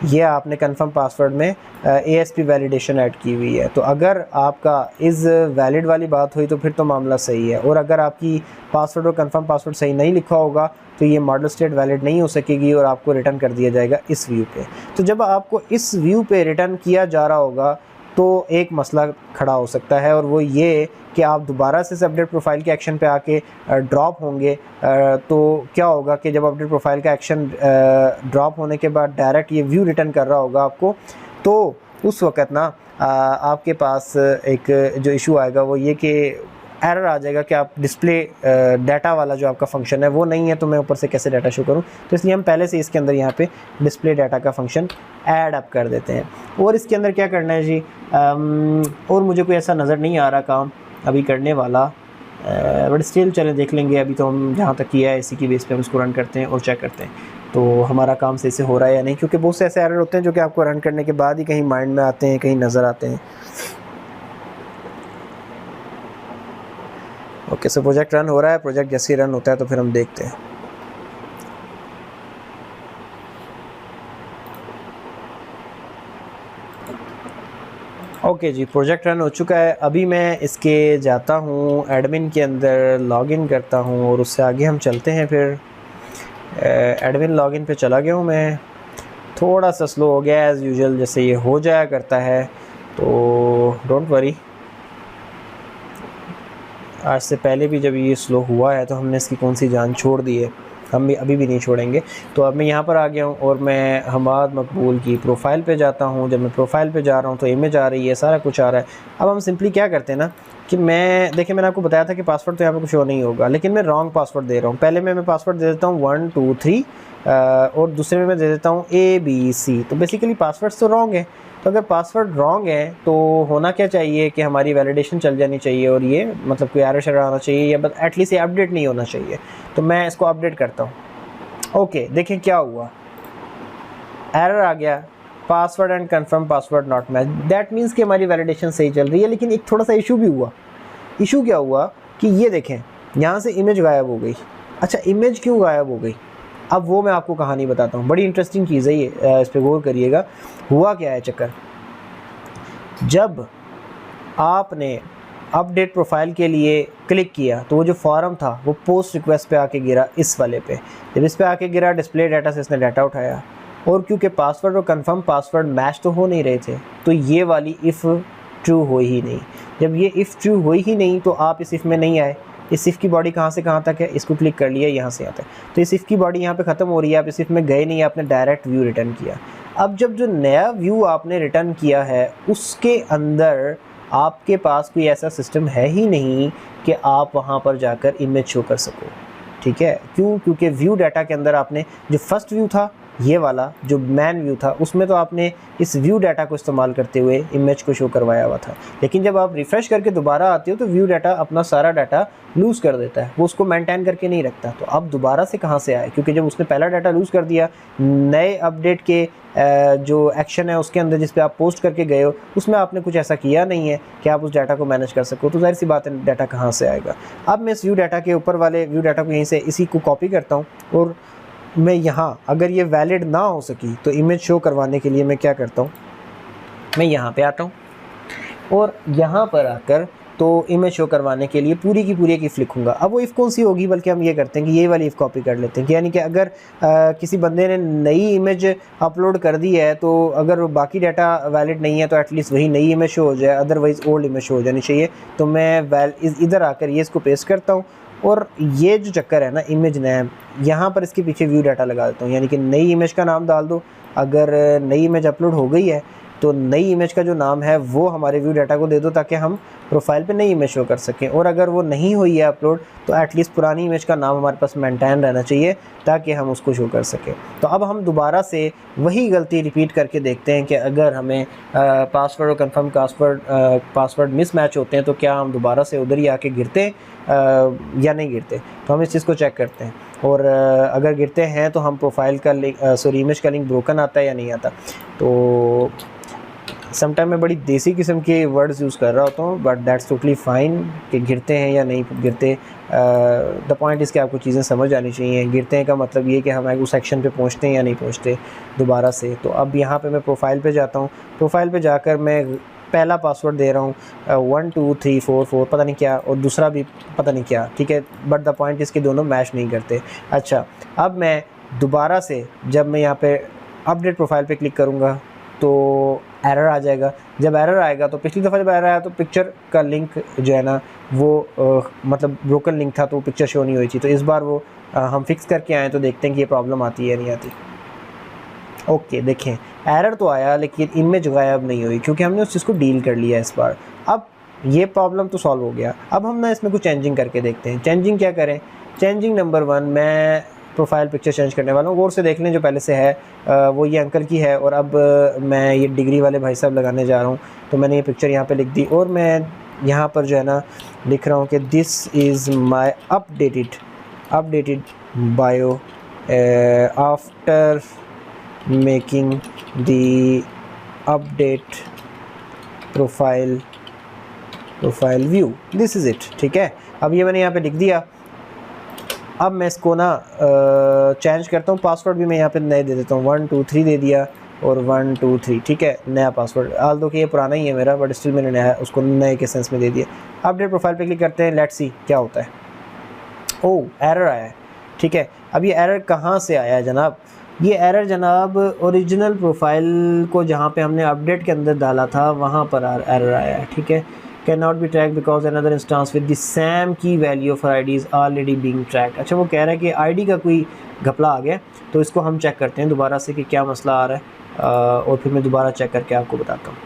ये आपने कंफर्म पासवर्ड में ASP वैलिडेशन ऐड की हुई है। तो अगर आपका इज़ वैलिड वाली बात हुई तो फिर तो मामला सही है, और अगर आपकी पासवर्ड और कंफर्म पासवर्ड सही नहीं लिखा होगा तो ये मॉडल स्टेट वैलिड नहीं हो सकेगी और आपको रिटर्न कर दिया जाएगा इस व्यू पे। तो जब आपको इस व्यू पे रिटर्न किया जा रहा होगा तो एक मसला खड़ा हो सकता है, और वो ये कि आप दोबारा से इस अपडेट प्रोफाइल के एक्शन पे आके ड्रॉप होंगे। तो क्या होगा कि जब अपडेट प्रोफाइल का एक्शन ड्रॉप होने के बाद डायरेक्ट ये व्यू रिटर्न कर रहा होगा आपको, तो उस वक़्त ना आपके पास एक जो इशू आएगा वो ये कि एरर आ जाएगा कि आप डिस्प्ले डाटा वाला जो आपका फंक्शन है वो नहीं है, तो मैं ऊपर से कैसे डाटा शो करूं। तो इसलिए हम पहले से इसके अंदर यहाँ पे डिस्प्ले डाटा का फंक्शन ऐड अप कर देते हैं। और इसके अंदर क्या करना है जी, और मुझे कोई ऐसा नज़र नहीं आ रहा काम अभी करने वाला, बट स्टिल चलें देख लेंगे। अभी तो हम जहाँ तक किया है इसी की बेस पे हम इसको रन करते हैं और चेक करते हैं तो हमारा काम सही से हो रहा है या नहीं, क्योंकि बहुत से ऐसे एरर होते हैं जो कि आपको रन करने के बाद ही कहीं माइंड में आते हैं, कहीं नज़र आते हैं। ओके, सो प्रोजेक्ट रन हो रहा है। प्रोजेक्ट जैसे ही रन होता है तो फिर हम देखते हैं। ओके जी, प्रोजेक्ट रन हो चुका है। अभी मैं इसके जाता हूँ एडमिन के अंदर, लॉगिन करता हूँ और उससे आगे हम चलते हैं। फिर एडमिन लॉगिन पे चला गया हूँ मैं। थोड़ा सा स्लो हो गया एज़ यूजुअल, जैसे ये हो जाया करता है। तो डोंट वरी, आज से पहले भी जब ये स्लो हुआ है तो हमने इसकी कौन सी जान छोड़ दी है, हम भी अभी भी नहीं छोड़ेंगे। तो अब मैं यहाँ पर आ गया हूँ और मैं हमाद मकबूल की प्रोफाइल पे जाता हूँ। जब मैं प्रोफाइल पे जा रहा हूँ तो इमेज आ रही है, सारा कुछ आ रहा है। अब हम सिंपली क्या करते हैं ना कि देखिए मैंने आपको बताया था कि पासवर्ड तो यहाँ पे कुछ शो नहीं होगा, लेकिन मैं रॉन्ग पासवर्ड दे रहा हूँ। पहले मैं पासवर्ड दे देता हूँ 1 2 3 और दूसरे में मैं दे देता हूँ ABC। तो बेसिकली पासवर्ड्स तो रॉन्ग है। तो अगर पासवर्ड रॉन्ग है तो होना क्या चाहिए कि हमारी वैलिडेशन चल जानी चाहिए और ये मतलब कोई एरर शेरर आना चाहिए या बस एटलीस्ट ये अपडेट नहीं होना चाहिए। तो मैं इसको अपडेट करता हूँ। ओके, देखें क्या हुआ, एरर आ गया, password and confirm password not match. That means कि हमारी वैलिडेशन सही चल रही है, लेकिन एक थोड़ा सा इशू भी हुआ। इशू क्या हुआ कि ये देखें यहाँ से इमेज गायब हो गई। अच्छा, इमेज क्यों गायब हो गई, अब वो मैं आपको कहानी बताता हूँ। बड़ी इंटरेस्टिंग चीज़ है ये, इस पर गौर करिएगा। हुआ क्या है चक्कर, जब आपने अपडेट प्रोफाइल के लिए क्लिक किया तो वो जो फॉर्म था वो पोस्ट रिक्वेस्ट पे आके गिरा, इस वाले पे। जब इस पे आके गिरा डिस्प्ले डाटा से इसने डाटा उठाया, और क्योंकि पासवर्ड और कंफर्म पासवर्ड मैच तो हो नहीं रहे थे तो ये वाली इफ़ ट्रू हो ही नहीं। जब ये इफ़ ट्रू हो ही नहीं तो आप इस इफ़ में नहीं आए। इस इफ़ की बॉडी कहाँ से कहाँ तक है, इसको क्लिक कर लिया, यहाँ से यहाँ तक। तो इस इफ़ की बॉडी यहाँ पे ख़त्म हो रही है, आप इस इफ़ में गए नहीं, आपने डायरेक्ट व्यू रिटर्न किया। अब जब जो नया व्यू आपने रिटर्न किया है उसके अंदर आपके पास कोई ऐसा सिस्टम है ही नहीं कि आप वहाँ पर जाकर इमेज शो कर सको। ठीक है, क्यों? क्योंकि व्यू डाटा के अंदर आपने जो फर्स्ट व्यू था, ये वाला जो मैन व्यू था, उसमें तो आपने इस व्यू डाटा को इस्तेमाल करते हुए इमेज को शो करवाया हुआ था। लेकिन जब आप रिफ़्रेश करके दोबारा आते हो तो व्यू डाटा अपना सारा डाटा लूज़ कर देता है, वो उसको मेंटेन करके नहीं रखता। तो अब दोबारा से कहाँ से आए, क्योंकि जब उसने पहला डाटा लूज़ कर दिया, नए अपडेट के जो एक्शन है उसके अंदर जिस पे आप पोस्ट करके गए हो उसमें आपने कुछ ऐसा किया नहीं है कि आप उस डाटा को मैनेज कर सको। तो जाहिर सी बात है डाटा कहाँ से आएगा। अब मैं इस व्यू डाटा के ऊपर वाले व्यू डाटा को यहीं से इसी को कॉपी करता हूँ, और मैं यहाँ अगर ये वैलिड ना हो सकी तो इमेज शो करवाने के लिए मैं क्या करता हूँ, मैं यहाँ पे आता हूँ और यहाँ पर आकर तो इमेज शो करवाने के लिए पूरी की पूरी एक इफ़ लिखूंगा। अब वो इफ़ कौन सी होगी, बल्कि हम ये करते हैं कि ये वाली इफ़ कॉपी कर लेते हैं कि यानी कि अगर किसी बंदे ने नई इमेज अपलोड कर दी है तो अगर बाकी डाटा वैलिड नहीं है तो एटलीस्ट वही नई इमेज शो हो जाए, अदरवाइज़ ओल्ड इमेज शो हो जानी चाहिए। तो मैं इधर आकर ये इसको पेस्ट करता हूँ, और ये जो चक्कर है ना इमेज नेम, यहाँ पर इसके पीछे व्यू डाटा लगा देता हूँ, यानी कि नई इमेज का नाम डाल दो। अगर नई इमेज अपलोड हो गई है तो नई इमेज का जो नाम है वो हमारे व्यू डाटा को दे दो ताकि हम प्रोफाइल पे नई इमेज शो कर सकें। और अगर वो नहीं हुई है अपलोड तो एटलीस्ट पुरानी इमेज का नाम हमारे पास मेंटेन रहना चाहिए ताकि हम उसको शो कर सकें। तो अब हम दोबारा से वही गलती रिपीट करके देखते हैं कि अगर हमें पासवर्ड और कंफर्म पासवर्ड मिसमैच होते हैं तो क्या हम दोबारा से उधर ही आके गिरते या नहीं गिरते। तो हम इस चीज़ को चेक करते हैं, और अगर गिरते हैं तो हम प्रोफाइल का लिंक इमेज का लिंक ब्रोकन आता है या नहीं आता। तो समटाइम मैं बड़ी देसी किस्म के वर्ड्स यूज़ कर रहा होता हूँ, बट दैट्स टोटली फ़ाइन कि गिरते हैं या नहीं गिरते। द पॉइंट इसके आपको चीज़ें समझ आनी चाहिए। गिरते हैं का मतलब ये कि हम उस सेक्शन पे पहुँचते हैं या नहीं पहुँचते दोबारा से। तो अब यहाँ पे मैं प्रोफाइल पे जाता हूँ, प्रोफाइल पे जाकर मैं पहला पासवर्ड दे रहा हूँ 1 2 3 4 4 पता नहीं क्या, और दूसरा भी पता नहीं क्या। ठीक है, बट द पॉइंट इसके दोनों मैच नहीं करते। अच्छा, अब मैं दोबारा से जब मैं यहाँ पे अपडेट प्रोफाइल पे क्लिक करूँगा तो एरर आ जाएगा। जब एरर आएगा तो पिछली दफ़ा जब एरर आया तो पिक्चर का लिंक जो है ना वो मतलब ब्रोकन लिंक था तो पिक्चर शो नहीं हुई थी। तो इस बार वो हम फिक्स करके आए तो देखते हैं कि ये प्रॉब्लम आती है या नहीं आती। ओके, देखें एरर तो आया लेकिन इमेज गायब नहीं हुई क्योंकि हमने उस चीज़ को डील कर लिया इस बार। अब ये प्रॉब्लम तो सॉल्व हो गया। अब हम ना इसमें कुछ चेंजिंग करके देखते हैं। चेंजिंग क्या करें? चेंजिंग नंबर 1, मैं प्रोफाइल पिक्चर चेंज करने वाला हूँ। गौर से देख लें जो पहले से है वो ये अंकल की है, और अब मैं ये डिग्री वाले भाई साहब लगाने जा रहा हूँ। तो मैंने ये पिक्चर यहाँ पे लिख दी, और मैं यहाँ पर जो है ना लिख रहा हूँ कि this is my updated bio after making the update profile view, this is it. ठीक है, अब ये मैंने यहाँ पे लिख दिया। अब मैं इसको ना चेंज करता हूँ। पासवर्ड भी मैं यहाँ पे नए दे देता हूँ, 1 2 3 दे दिया और 1 2 3। ठीक है, नया पासवर्ड, आल दो कि ये पुराना ही है मेरा, बट स्टिल मैंने नया उसको नए के सेंस में दे दिया। अपडेट प्रोफाइल पे क्लिक करते हैं, लेट्स सी क्या होता है। ओह, एरर आया है। ठीक है, अब ये एरर कहाँ से आया है जनाब? ये एरर जनाब ओरिजिनल प्रोफाइल को जहाँ पे हमने अपडेट के अंदर डाला था वहाँ पर एरर आया है, ठीक है। Can not be track because another instance with the same key value for I D is already being track. अच्छा, वो कह रहा है कि आई डी का कोई घपला आ गया, तो इसको हम चेक करते हैं दोबारा से कि क्या मसला आ रहा है, और फिर मैं दोबारा चेक करके आपको बताता हूँ।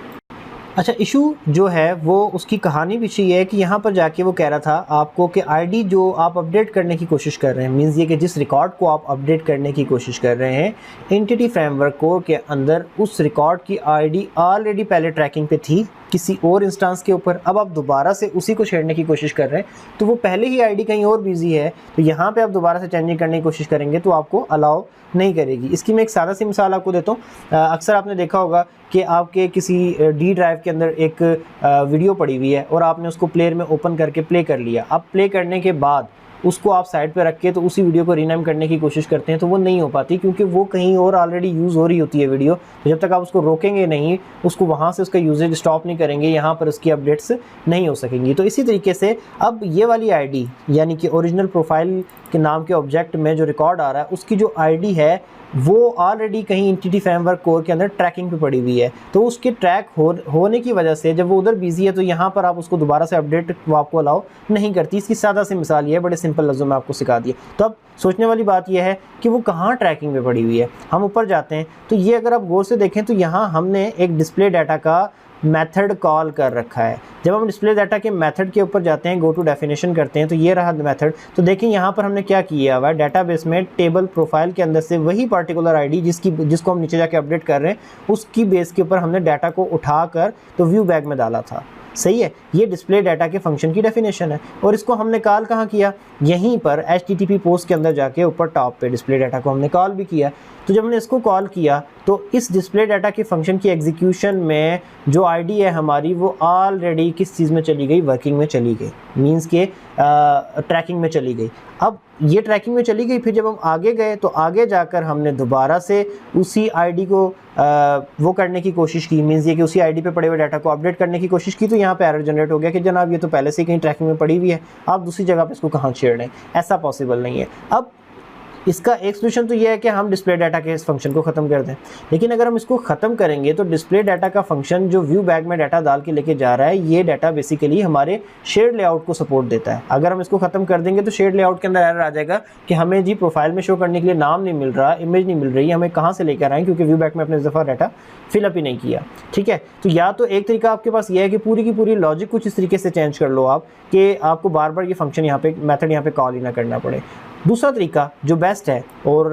अच्छा, इशू जो है वो उसकी कहानी पीछे ये है कि यहाँ पर जाके वो कह रहा था आपको कि आईडी जो आप अपडेट करने की कोशिश कर रहे हैं, मींस ये कि जिस रिकॉर्ड को आप अपडेट करने की कोशिश कर रहे हैं एंटिटी फ्रेमवर्क कोर के अंदर, उस रिकॉर्ड की आईडी ऑलरेडी पहले ट्रैकिंग पे थी किसी और इंस्टांस के ऊपर। अब आप दोबारा से उसी को छेड़ने की कोशिश कर रहे हैं, तो वो पहले ही आईडी कहीं और बिजी है, तो यहाँ पे आप दोबारा से चेंजिंग करने की कोशिश करेंगे तो आपको अलाउ नहीं करेगी। इसकी मैं एक सादा सी मिसाल आपको देता हूँ। अक्सर आपने देखा होगा कि आपके किसी डी ड्राइव के अंदर एक वीडियो पड़ी हुई है और आपने उसको प्लेयर में ओपन करके प्ले कर लिया। अब प्ले करने के बाद उसको आप साइड पे रख के तो उसी वीडियो को रीनेम करने की कोशिश करते हैं, तो वो नहीं हो पाती क्योंकि वो कहीं और ऑलरेडी यूज़ हो रही होती है वीडियो। तो जब तक आप उसको रोकेंगे नहीं, उसको वहाँ से उसका यूजेज स्टॉप नहीं करेंगे, यहाँ पर उसकी अपडेट्स नहीं हो सकेंगी। तो इसी तरीके से अब ये वाली आईडी यानी कि ओरिजिनल प्रोफाइल के नाम के ऑब्जेक्ट में जो रिकॉर्ड आ रहा है उसकी जो आईडी है वो ऑलरेडी कहीं एंटिटी फ्रेमवर्क कोर के अंदर ट्रैकिंग पे पड़ी हुई है। तो उसके ट्रैक होने की वजह से जब वो उधर बिजी है तो यहाँ पर आप उसको दोबारा से अपडेट वो आपको अलाउ नहीं करती। इसकी सादा सी मिसाल ये है, बड़े सिंपल लफ्ज़ों में आपको सिखा दिया। तो अब सोचने वाली बात यह है कि वो कहाँ ट्रैकिंग पे पड़ी हुई है। हम ऊपर जाते हैं तो ये अगर आप गौर से देखें तो यहाँ हमने एक डिस्प्ले डाटा का मेथड कॉल कर रखा है। जब हम डिस्प्ले डाटा के मेथड के ऊपर जाते हैं, गो टू डेफिनेशन करते हैं, तो ये रहा मेथड। तो देखिए यहाँ पर हमने क्या किया हुआ है, डेटाबेस में टेबल प्रोफाइल के अंदर से वही पार्टिकुलर आईडी जिसको हम नीचे जाके अपडेट कर रहे हैं उसकी बेस के ऊपर हमने डाटा को उठाकर तो व्यू बैग में डाला था। सही है, ये डिस्प्ले डाटा के फंक्शन की डेफिनेशन है। और इसको हमने कॉल कहाँ किया, यहीं पर HTTP पोस्ट के अंदर जाके ऊपर टॉप पे डिस्प्ले डाटा को हमने कॉल भी किया। तो जब हमने इसको कॉल किया तो इस डिस्प्ले डाटा के फंक्शन की एग्जीक्यूशन में जो आईडी है हमारी वो ऑलरेडी किस चीज़ में चली गई, वर्किंग में चली गई, मींस के ट्रैकिंग में चली गई। अब ये ट्रैकिंग में चली गई, फिर जब हम आगे गए तो आगे जाकर हमने दोबारा से उसी आईडी को वो करने की कोशिश की, मींस ये कि उसी आईडी पे पड़े हुए डाटा को अपडेट करने की कोशिश की। तो यहाँ पे एरर जनरेट हो गया कि जनाब ये तो पहले से ही कहीं ट्रैकिंग में पड़ी हुई है, आप दूसरी जगह पे इसको कहाँ छेड़ रहे हैं, ऐसा पॉसिबल नहीं है। अब इसका एक सोल्यूशन तो ये है कि हम डिस्प्ले डाटा के इस फंक्शन को ख़त्म कर दें, लेकिन अगर हम इसको ख़त्म करेंगे तो डिस्प्ले डाटा का फंक्शन जो व्यू बैग में डाटा डाल के लेके जा रहा है, ये डाटा बेसिकली हमारे शेयर्ड लेआउट को सपोर्ट देता है। अगर हम इसको ख़त्म कर देंगे तो शेयर्ड लेआउट के अंदर एरर आ जाएगा कि हमें जी प्रोफाइल में शो करने के लिए नाम नहीं मिल रहा, इमेज नहीं मिल रही, हमें कहाँ से लेकर आएँ क्योंकि व्यू बैग में अपने इस दफ़ा डाटा फिलअप ही नहीं किया। ठीक है, तो या तो एक तरीका आपके पास ये है कि पूरी की पूरी लॉजिक कुछ इस तरीके से चेंज कर लो आप कि आपको बार बार ये फंक्शन यहाँ पे मेथड यहाँ पे कॉल ही ना करना पड़े। दूसरा तरीका जो बेस्ट है और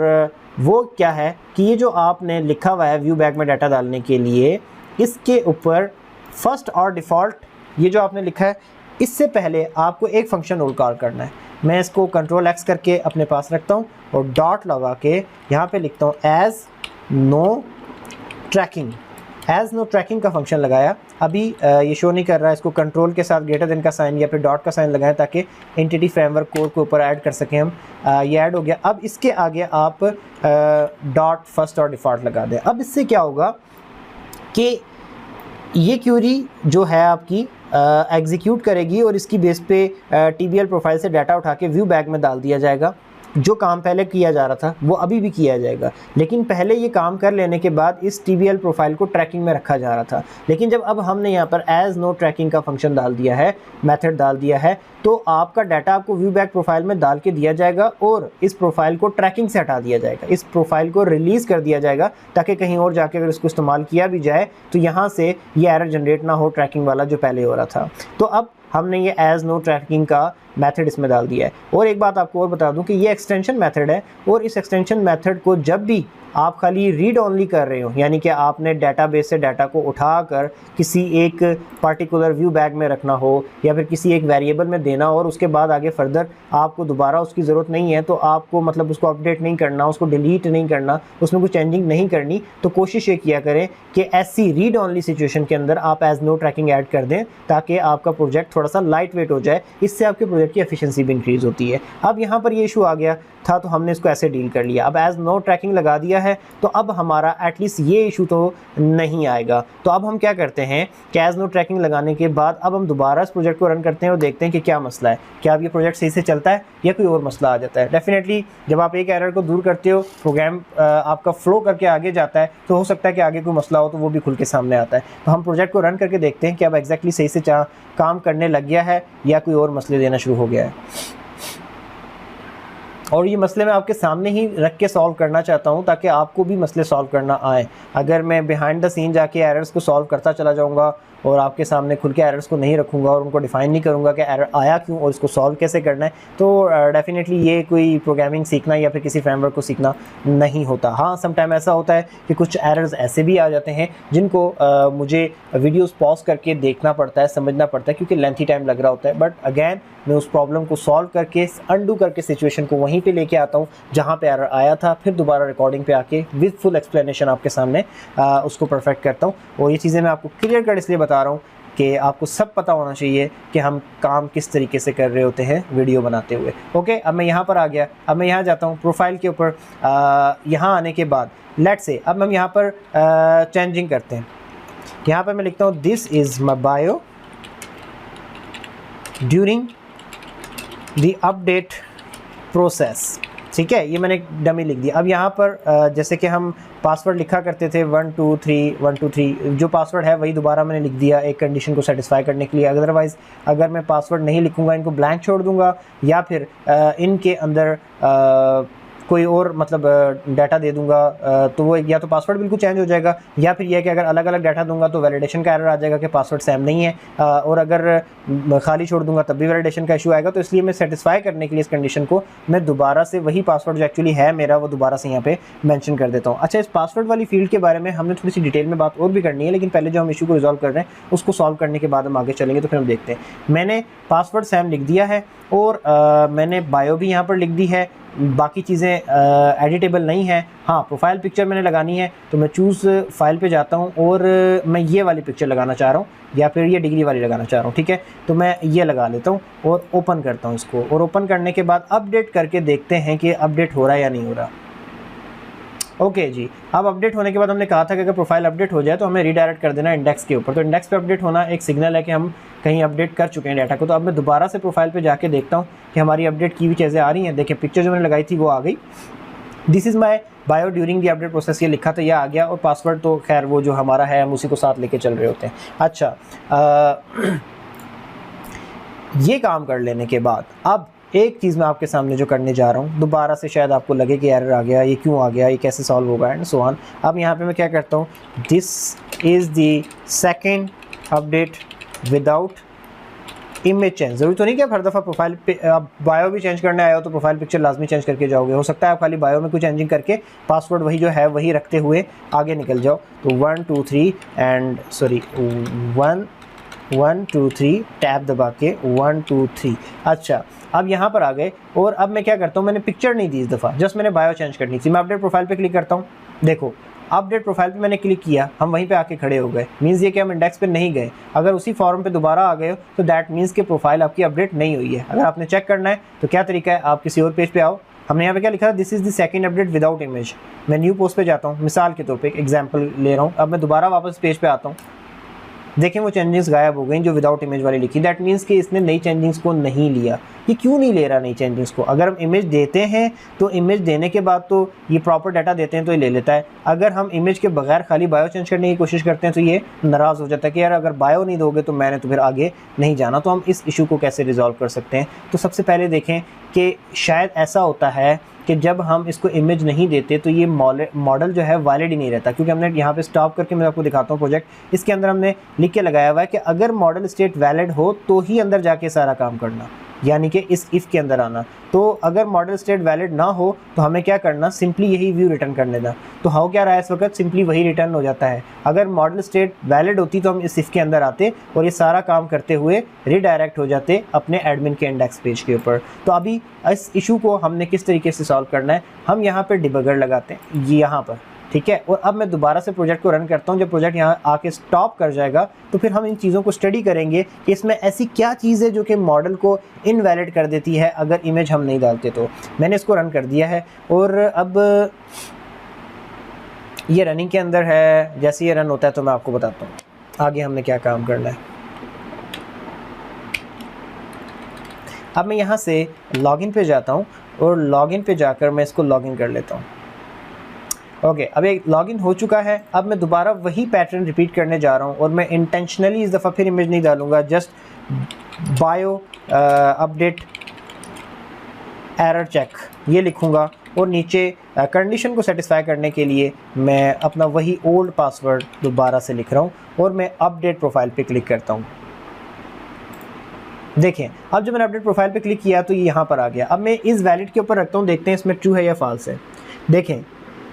वो क्या है कि ये जो आपने लिखा हुआ है व्यू बैग में डाटा डालने के लिए, इसके ऊपर फर्स्ट और डिफ़ॉल्ट ये जो आपने लिखा है इससे पहले आपको एक फंक्शन और कॉल करना है। मैं इसको Ctrl+X करके अपने पास रखता हूँ और डॉट लगा के यहाँ पे लिखता हूँ एज नो ट्रैकिंग का फंक्शन लगाया। अभी ये शो नहीं कर रहा है, इसको कंट्रोल के साथ ग्रेटर देन का साइन या फिर डॉट का साइन लगाएं ताकि एंटिटी फ्रेमवर्क कोर के ऊपर ऐड कर सकें हम। ये ऐड हो गया। अब इसके आगे आप डॉट फर्स्ट और डिफ़ॉल्ट लगा दें। अब इससे क्या होगा कि ये क्यूरी जो है आपकी एग्जीक्यूट करेगी और इसकी बेस पे TBL प्रोफाइल से डाटा उठा के व्यू बैग में डाल दिया जाएगा। जो काम पहले किया जा रहा था वो अभी भी किया जाएगा, लेकिन पहले ये काम कर लेने के बाद इस TBL प्रोफाइल को ट्रैकिंग में रखा जा रहा था। लेकिन जब अब हमने यहाँ पर एज नो ट्रैकिंग का फंक्शन डाल दिया है, मेथड डाल दिया है, तो आपका डाटा आपको व्यू बैक प्रोफाइल में डाल के दिया जाएगा और इस प्रोफाइल को ट्रैकिंग से हटा दिया जाएगा, इस प्रोफाइल को रिलीज़ कर दिया जाएगा ताकि कहीं और जाके अगर इसको इस्तेमाल किया भी जाए तो यहाँ से ये एरर जनरेट ना हो ट्रैकिंग वाला जो पहले हो रहा था। तो अब हमने ये एज नो ट्रैकिंग का मेथड इसमें डाल दिया है। और एक बात आपको और बता दूं कि ये एक्सटेंशन मेथड है और इस एक्सटेंशन मेथड को जब भी आप खाली रीड ओनली कर रहे हो, यानी कि आपने डेटाबेस से डाटा को उठाकर किसी एक पार्टिकुलर व्यू बैग में रखना हो या फिर किसी एक वेरिएबल में देना और उसके बाद आगे फर्दर आपको दोबारा उसकी ज़रूरत नहीं है, तो आपको मतलब उसको अपडेट नहीं करना, उसको डिलीट नहीं करना, उसमें कुछ चेंजिंग नहीं करनी, तो कोशिश ये किया करें कि ऐसी रीड ओनली सिचुएशन के अंदर आप एज नो ट्रैकिंग ऐड कर दें ताकि आपका प्रोजेक्ट थोड़ा सा लाइट वेट हो जाए। इससे आपके प्रोजेक्ट की एफिशिएंसी भी इंक्रीज़ होती है। अब यहाँ पर ये इशू आ गया था तो हमने इसको ऐसे डील कर लिया। अब एज नो ट्रैकिंग लगा दिया है तो अब हमारा एटलीस्ट ये इशू तो नहीं आएगा। तो अब हम क्या करते हैं कि एज नो ट्रैकिंग लगाने के बाद अब हम दोबारा इस प्रोजेक्ट को रन करते हैं और देखते हैं कि क्या मसला है, क्या अब ये प्रोजेक्ट सही से चलता है या कोई और मसला आ जाता है। डेफिनेटली जब आप एक एरर को दूर करते हो, प्रोग्राम आपका फ्लो करके आगे जाता है, तो हो सकता है कि आगे कोई मसला हो तो वो भी खुल के सामने आता है। तो हम प्रोजेक्ट को रन करके देखते हैं कि अब एग्जैक्टली सही से काम करने लग गया है या कोई और मसले देना शुरू हो गया है। और ये मसले मैं आपके सामने ही रख के सॉल्व करना चाहता हूँ ताकि आपको भी मसले सॉल्व करना आए। अगर मैं बिहाइंड द सीन जाके एरर्स को सॉल्व करता चला जाऊँगा और आपके सामने खुल के एरर्स को नहीं रखूँगा और उनको डिफ़ाइन नहीं करूँगा कि एरर आया क्यों और इसको सॉल्व कैसे करना है, तो डेफिनेटली ये कोई प्रोग्रामिंग सीखना या फिर किसी फ्रेमवर्क को सीखना नहीं होता। हाँ, सम टाइम ऐसा होता है कि कुछ एरर्स ऐसे भी आ जाते हैं जिनको मुझे वीडियोस पॉज करके देखना पड़ता है, समझना पड़ता है, क्योंकि लेंथी टाइम लग रहा होता है। बट अगैन मैं उस प्रॉब्लम को सॉल्व करके अंडू करके सिचुएशन को वहीं पे लेके आता हूँ जहाँ पे एरर आया था, फिर दोबारा रिकॉर्डिंग पे आके विद फुल एक्सप्लेनेशन आपके सामने उसको परफेक्ट करता हूँ। और ये चीज़ें मैं आपको क्लियर कट इसलिए बता रहा हूँ कि आपको सब पता होना चाहिए कि हम काम किस तरीके से कर रहे होते हैं वीडियो बनाते हुए। ओके, अब मैं यहाँ पर आ गया। अब मैं यहाँ जाता हूँ प्रोफाइल के ऊपर। यहाँ आने के बाद लेट्स से अब हम यहाँ पर चेंजिंग करते हैं। यहाँ पर मैं लिखता हूँ this is my bio during the update process. ठीक है, ये मैंने डमी लिख दिया। अब यहाँ पर जैसे कि हम पासवर्ड लिखा करते थे 123 जो पासवर्ड है वही दोबारा मैंने लिख दिया एक कंडीशन को सेटिस्फाई करने के लिए। अदरवाइज़ अगर मैं पासवर्ड नहीं लिखूँगा, इनको ब्लैंक छोड़ दूँगा या फिर इनके अंदर कोई और मतलब डाटा दे दूंगा तो वो या तो पासवर्ड बिल्कुल चेंज हो जाएगा या फिर यह कि अगर अलग अलग डाटा दूंगा तो वैलिडेशन का एरर आ जाएगा कि पासवर्ड सेम नहीं है, और अगर खाली छोड़ दूंगा तब भी वैलिडेशन का इशू आएगा। तो इसलिए मैं सेटिस्फाई करने के लिए इस कंडीशन को मैं दोबारा से वही पासवर्ड जो एक्चुअली है मेरा वो दोबारा से यहाँ पे मेंशन कर देता हूँ। अच्छा, इस पासवर्ड वाली फील्ड के बारे में हमने थोड़ी सी डिटेल में बात और भी करनी है, लेकिन पहले जो हम इशू को रिजॉल्व कर रहे हैं उसको सॉल्व करने के बाद हम आगे चलेंगे। तो फिर हम देखते हैं। मैंने पासवर्ड सेम लिख दिया है और मैंने बायो भी यहाँ पर लिख दी है। बाकी चीज़ें एडिटेबल नहीं है। हाँ, प्रोफाइल पिक्चर मैंने लगानी है तो मैं चूज़ फाइल पे जाता हूँ और मैं ये वाली पिक्चर लगाना चाह रहा हूँ या फिर ये डिग्री वाली लगाना चाह रहा हूँ। ठीक है, तो मैं ये लगा लेता हूँ और ओपन करता हूँ इसको। और ओपन करने के बाद अपडेट करके देखते हैं कि अपडेट हो रहा है या नहीं हो रहा। ओके जी, अब अपडेट होने के बाद हमने कहा था कि अगर प्रोफाइल अपडेट हो जाए तो हमें रीडायरेक्ट कर देना इंडेक्स के ऊपर। तो इंडेक्स पे अपडेट होना एक सिग्नल है कि हम कहीं अपडेट कर चुके हैं डाटा को। तो अब मैं दोबारा से प्रोफाइल पे जाके देखता हूँ कि हमारी अपडेट की हुई चीज़ें आ रही हैं। देखिए, पिक्चर जो मैंने लगाई थी वो आ गई। This is my bio during the update process, ये लिखा था, यह आ गया। और पासवर्ड तो खैर वो जो हमारा है हम उसी को साथ लेके चल रहे होते हैं। अच्छा, ये काम कर लेने के बाद अब एक चीज़ मैं आपके सामने जो करने जा रहा हूँ, दोबारा से शायद आपको लगे कि एरर आ गया, ये क्यों आ गया, ये कैसे सॉल्व होगा एंड सो ऑन। अब यहाँ पे मैं क्या करता हूँ, this is the second update without image change. ज़रूरी तो नहीं कि आप हर दफ़ा प्रोफाइल पे आप बायो भी चेंज करने आए हो तो प्रोफाइल पिक्चर लाजमी चेंज करके जाओगे। हो सकता है आप खाली बायो में कुछ चेंजिंग करके पासवर्ड वही जो है वही रखते हुए आगे निकल जाओ। तो 1 2 3 एंड सॉरी 1 2 3 टैब दबा के 1 2 3। अच्छा, अब यहाँ पर आ गए और अब मैं क्या करता हूँ, मैंने पिक्चर नहीं दी इस दफ़ा, जस्ट मैंने बायो चेंज करनी थी। मैं अपडेट प्रोफाइल पे क्लिक करता हूँ। देखो, अपडेट प्रोफाइल पे मैंने क्लिक किया, हम वहीं पे आके खड़े हो गए। मींस ये कि हम इंडेक्स पे नहीं गए। अगर उसी फॉर्म पे दोबारा आ गए हो तो दैट मीन्स कि प्रोफाइल आपकी अपडेट नहीं हुई है। अगर आपने चेक करना है तो क्या तरीका है, आप किसी और पेज पे आओ। हमने यहाँ पे क्या लिखा था, this is the second update without image. मैं न्यू पोस्ट पे जाता हूँ, मिसाल के तौर पे एक एग्जांपल ले रहा हूँ। अब मैं दोबारा वापस पेज पे आता हूँ। देखें, वो चेंजिंग्स गायब हो गई जो विदाउट इमेज वाली लिखी। दैट मीन्स कि इसने नई चेंजिंग्स को नहीं लिया। ये क्यों नहीं ले रहा नई चेंजिंग्स को? अगर हम इमेज देते हैं तो इमेज देने के बाद तो ये प्रॉपर डाटा देते हैं तो ये ले लेता है। अगर हम इमेज के बगैर खाली बायो चेंज करने की कोशिश करते हैं तो ये नाराज़ हो जाता है कि यार अगर बायो नहीं दोगे तो मैंने तो फिर आगे नहीं जाना। तो हम इस इशू को कैसे रिजॉल्व कर सकते हैं? तो सबसे पहले देखें कि शायद ऐसा होता है कि जब हम इसको इमेज नहीं देते तो ये मॉडल जो है वैलिड ही नहीं रहता। क्योंकि हमने यहाँ पे स्टॉप करके मैं आपको दिखाता हूँ प्रोजेक्ट, इसके अंदर हमने लिख के लगाया हुआ है कि अगर मॉडल स्टेट वैलिड हो तो ही अंदर जाके सारा काम करना, यानी कि इस इफ़ के अंदर आना। तो अगर मॉडल स्टेट वैलिड ना हो तो हमें क्या करना, सिंपली यही व्यू रिटर्न करने देना। तो हाउ क्या रहा है इस वक्त, सिंपली वही रिटर्न हो जाता है। अगर मॉडल स्टेट वैलिड होती तो हम इस इफ़ के अंदर आते और ये सारा काम करते हुए रिडायरेक्ट हो जाते अपने एडमिन के इंडेक्स पेज के ऊपर। तो अभी इस इशू को हमने किस तरीके से सॉल्व करना है, हम यहाँ पर डिबगर लगाते हैं। यहाँ पर ठीक है। और अब मैं दोबारा से प्रोजेक्ट को रन करता हूँ। जब प्रोजेक्ट यहाँ आके स्टॉप कर जाएगा तो फिर हम इन चीज़ों को स्टडी करेंगे कि इसमें ऐसी क्या चीज़ है जो कि मॉडल को इनवैलिड कर देती है अगर इमेज हम नहीं डालते। तो मैंने इसको रन कर दिया है और अब ये रनिंग के अंदर है। जैसे ये रन होता है तो मैं आपको बताता हूँ आगे हमने क्या काम करना है। अब मैं यहाँ से लॉगिन पे जाता हूँ और लॉगिन पे जाकर मैं इसको लॉगिन कर लेता हूँ। ओके, अब एक लॉगिन हो चुका है। अब मैं दोबारा वही पैटर्न रिपीट करने जा रहा हूँ और मैं इंटेंशनली इस दफ़ा फिर इमेज नहीं डालूँगा, just bio update error check ये लिखूँगा और नीचे कंडीशन को सेटिस्फाई करने के लिए मैं अपना वही ओल्ड पासवर्ड दोबारा से लिख रहा हूँ और मैं अपडेट प्रोफाइल पे क्लिक करता हूँ। देखें, अब जब मैंने अपडेट प्रोफाइल पे क्लिक किया तो ये यहाँ पर आ गया। अब मैं इस वैलिड के ऊपर रखता हूँ, देखते हैं इसमें ट्रू है या फॉल्स है। देखें,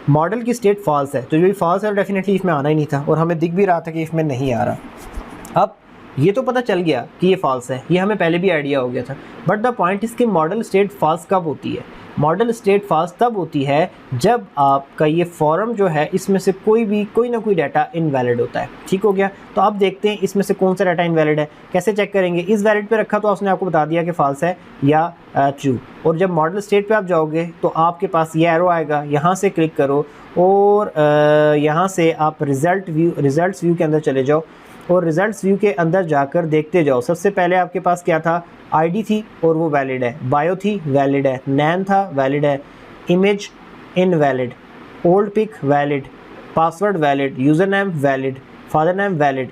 मॉडल की स्टेट फॉल्स है, तो जो भी फॉल्स है डेफिनेटली इसमें आना ही नहीं था और हमें दिख भी रहा था कि इसमें नहीं आ रहा। अब ये तो पता चल गया कि ये फॉल्स है, ये हमें पहले भी आइडिया हो गया था। बट द पॉइंट इसके मॉडल स्टेट फॉल्स कब होती है? मॉडल स्टेट फॉल्स तब होती है जब आपका ये फॉर्म जो है इसमें से कोई ना कोई डाटा इनवैलिड होता है। ठीक हो गया। तो अब देखते हैं इसमें से कौन सा डाटा इनवैलिड है। कैसे चेक करेंगे? इस वैलिड पे रखा तो उसने आपको बता दिया कि फॉल्स है या ट्रू। और जब मॉडल स्टेट पे आप जाओगे तो आपके पास ये एरो आएगा, यहाँ से क्लिक करो और यहाँ से आप रिजल्ट्स व्यू के अंदर चले जाओ और रिजल्ट्स व्यू के अंदर जाकर देखते जाओ। सबसे पहले आपके पास क्या था? आईडी थी और वो वैलिड है, बायो थी वैलिड है, नैम था वैलिड है, image invalid, old pic valid, password valid, user name valid, father name valid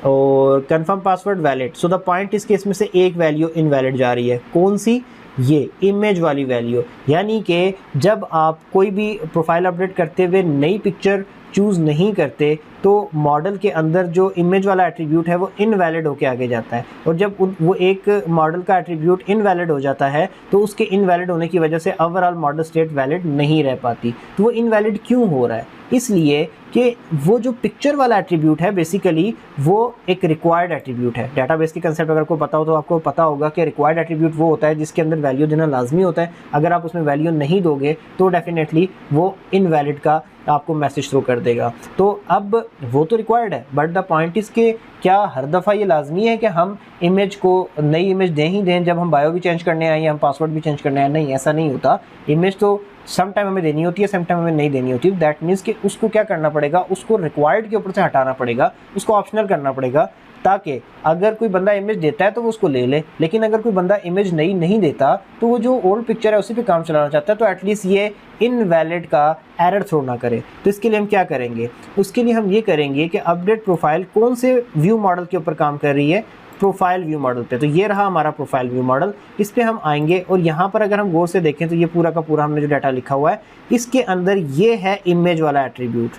और confirm password valid. So the point इस केस में से एक वैल्यू इनवैलिड जा रही है। कौन सी? ये इमेज वाली वैल्यू। यानी कि जब आप कोई भी प्रोफाइल अपडेट करते हुए नई पिक्चर चूज़ नहीं करते तो मॉडल के अंदर जो इमेज वाला एट्रीब्यूट है वो इनवैलिड होके आगे जाता है। और जब वो एक मॉडल का एट्रीब्यूट इनवैलिड हो जाता है तो उसके इनवैलिड होने की वजह से ओवरऑल मॉडल स्टेट वैलिड नहीं रह पाती। तो वो इनवैलिड क्यों हो रहा है? इसलिए कि वो जो पिक्चर वाला एट्रीब्यूट है बेसिकली वो एक रिक्वायर्ड एट्रीब्यूट है। डेटाबेस की कंसेप्ट अगर आपको पता हो तो आपको पता होगा कि रिक्वायर्ड एट्रीब्यूट वो होता है जिसके अंदर वैल्यू देना लाजमी होता है। अगर आप उसमें वैल्यू नहीं दोगे तो डेफिनेटली वो इनवैलिड का आपको मैसेज थ्रो कर देगा। तो अब वो तो रिक्वायर्ड है, बट द पॉइंट इज़ के क्या हर दफ़ा ये लाजमी है कि हम इमेज को नई इमेज दें ही दें जब हम बायो भी चेंज करने आए या हम पासवर्ड भी चेंज करने आए? नहीं, ऐसा नहीं होता। इमेज तो सम टाइम हमें देनी होती है, सम टाइम हमें नहीं देनी होती। दैट मीन्स कि उसको क्या करना पड़ेगा? उसको रिक्वायर्ड के ऊपर से हटाना पड़ेगा, उसको ऑप्शनल करना पड़ेगा, ताकि अगर कोई बंदा इमेज देता है तो वो उसको ले ले। लेकिन अगर कोई बंदा इमेज नहीं देता तो वो जो ओल्ड पिक्चर है उसी पे काम चलाना चाहता है तो एटलीस्ट ये इनवैलिड का एरर थ्रो ना करे। तो इसके लिए हम क्या करेंगे? उसके लिए हम ये करेंगे कि अपडेट प्रोफाइल कौन से व्यू मॉडल के ऊपर काम कर रही है? प्रोफाइल व्यू मॉडल पे। तो ये रहा हमारा प्रोफाइल व्यू मॉडल। इस पे हम आएंगे और यहाँ पर अगर हम गौर से देखें तो ये पूरा का पूरा हमने जो डाटा लिखा हुआ है इसके अंदर ये है इमेज वाला एट्रीब्यूट।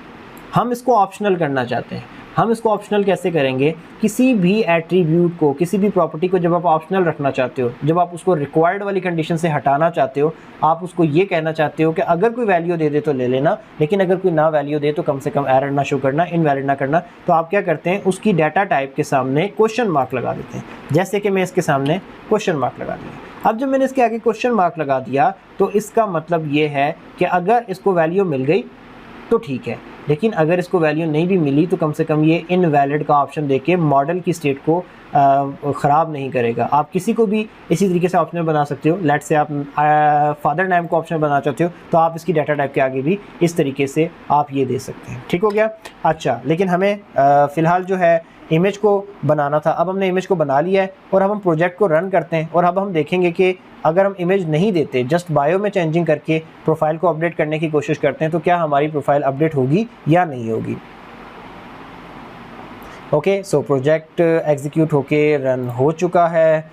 हम इसको ऑप्शनल करना चाहते हैं। हम इसको ऑप्शनल कैसे करेंगे? किसी भी एट्रीब्यूट को, किसी भी प्रॉपर्टी को जब आप ऑप्शनल रखना चाहते हो, जब आप उसको रिक्वायर्ड वाली कंडीशन से हटाना चाहते हो, आप उसको ये कहना चाहते हो कि अगर कोई वैल्यू दे दे तो ले लेना, लेकिन अगर कोई ना वैल्यू दे तो कम से कम एरर ना शो करना, इनवैलिड ना करना। तो आप क्या करते हैं? उसकी डाटा टाइप के सामने क्वेश्चन मार्क लगा देते हैं। जैसे कि मैं इसके सामने क्वेश्चन मार्क लगा दिया। अब जब मैंने इसके आगे क्वेश्चन मार्क लगा दिया तो इसका मतलब ये है कि अगर इसको वैल्यू मिल गई तो ठीक है, लेकिन अगर इसको वैल्यू नहीं भी मिली तो कम से कम ये इनवैलिड का ऑप्शन देके मॉडल की स्टेट को ख़राब नहीं करेगा। आप किसी को भी इसी तरीके से ऑप्शनल बना सकते हो। लेट से आप फादर नेम को ऑप्शनल बनाना चाहते हो तो आप इसकी डाटा टाइप के आगे भी इस तरीके से आप ये दे सकते हैं। ठीक हो गया? अच्छा, लेकिन हमें फ़िलहाल जो है इमेज को बनाना था। अब हमने इमेज को बना लिया है और अब हम प्रोजेक्ट को रन करते हैं और अब हम देखेंगे कि अगर हम इमेज नहीं देते, जस्ट बायो में चेंजिंग करके प्रोफाइल को अपडेट करने की कोशिश करते हैं तो क्या हमारी प्रोफाइल अपडेट होगी या नहीं होगी। ओके, सो प्रोजेक्ट एग्जीक्यूट होके रन हो चुका है।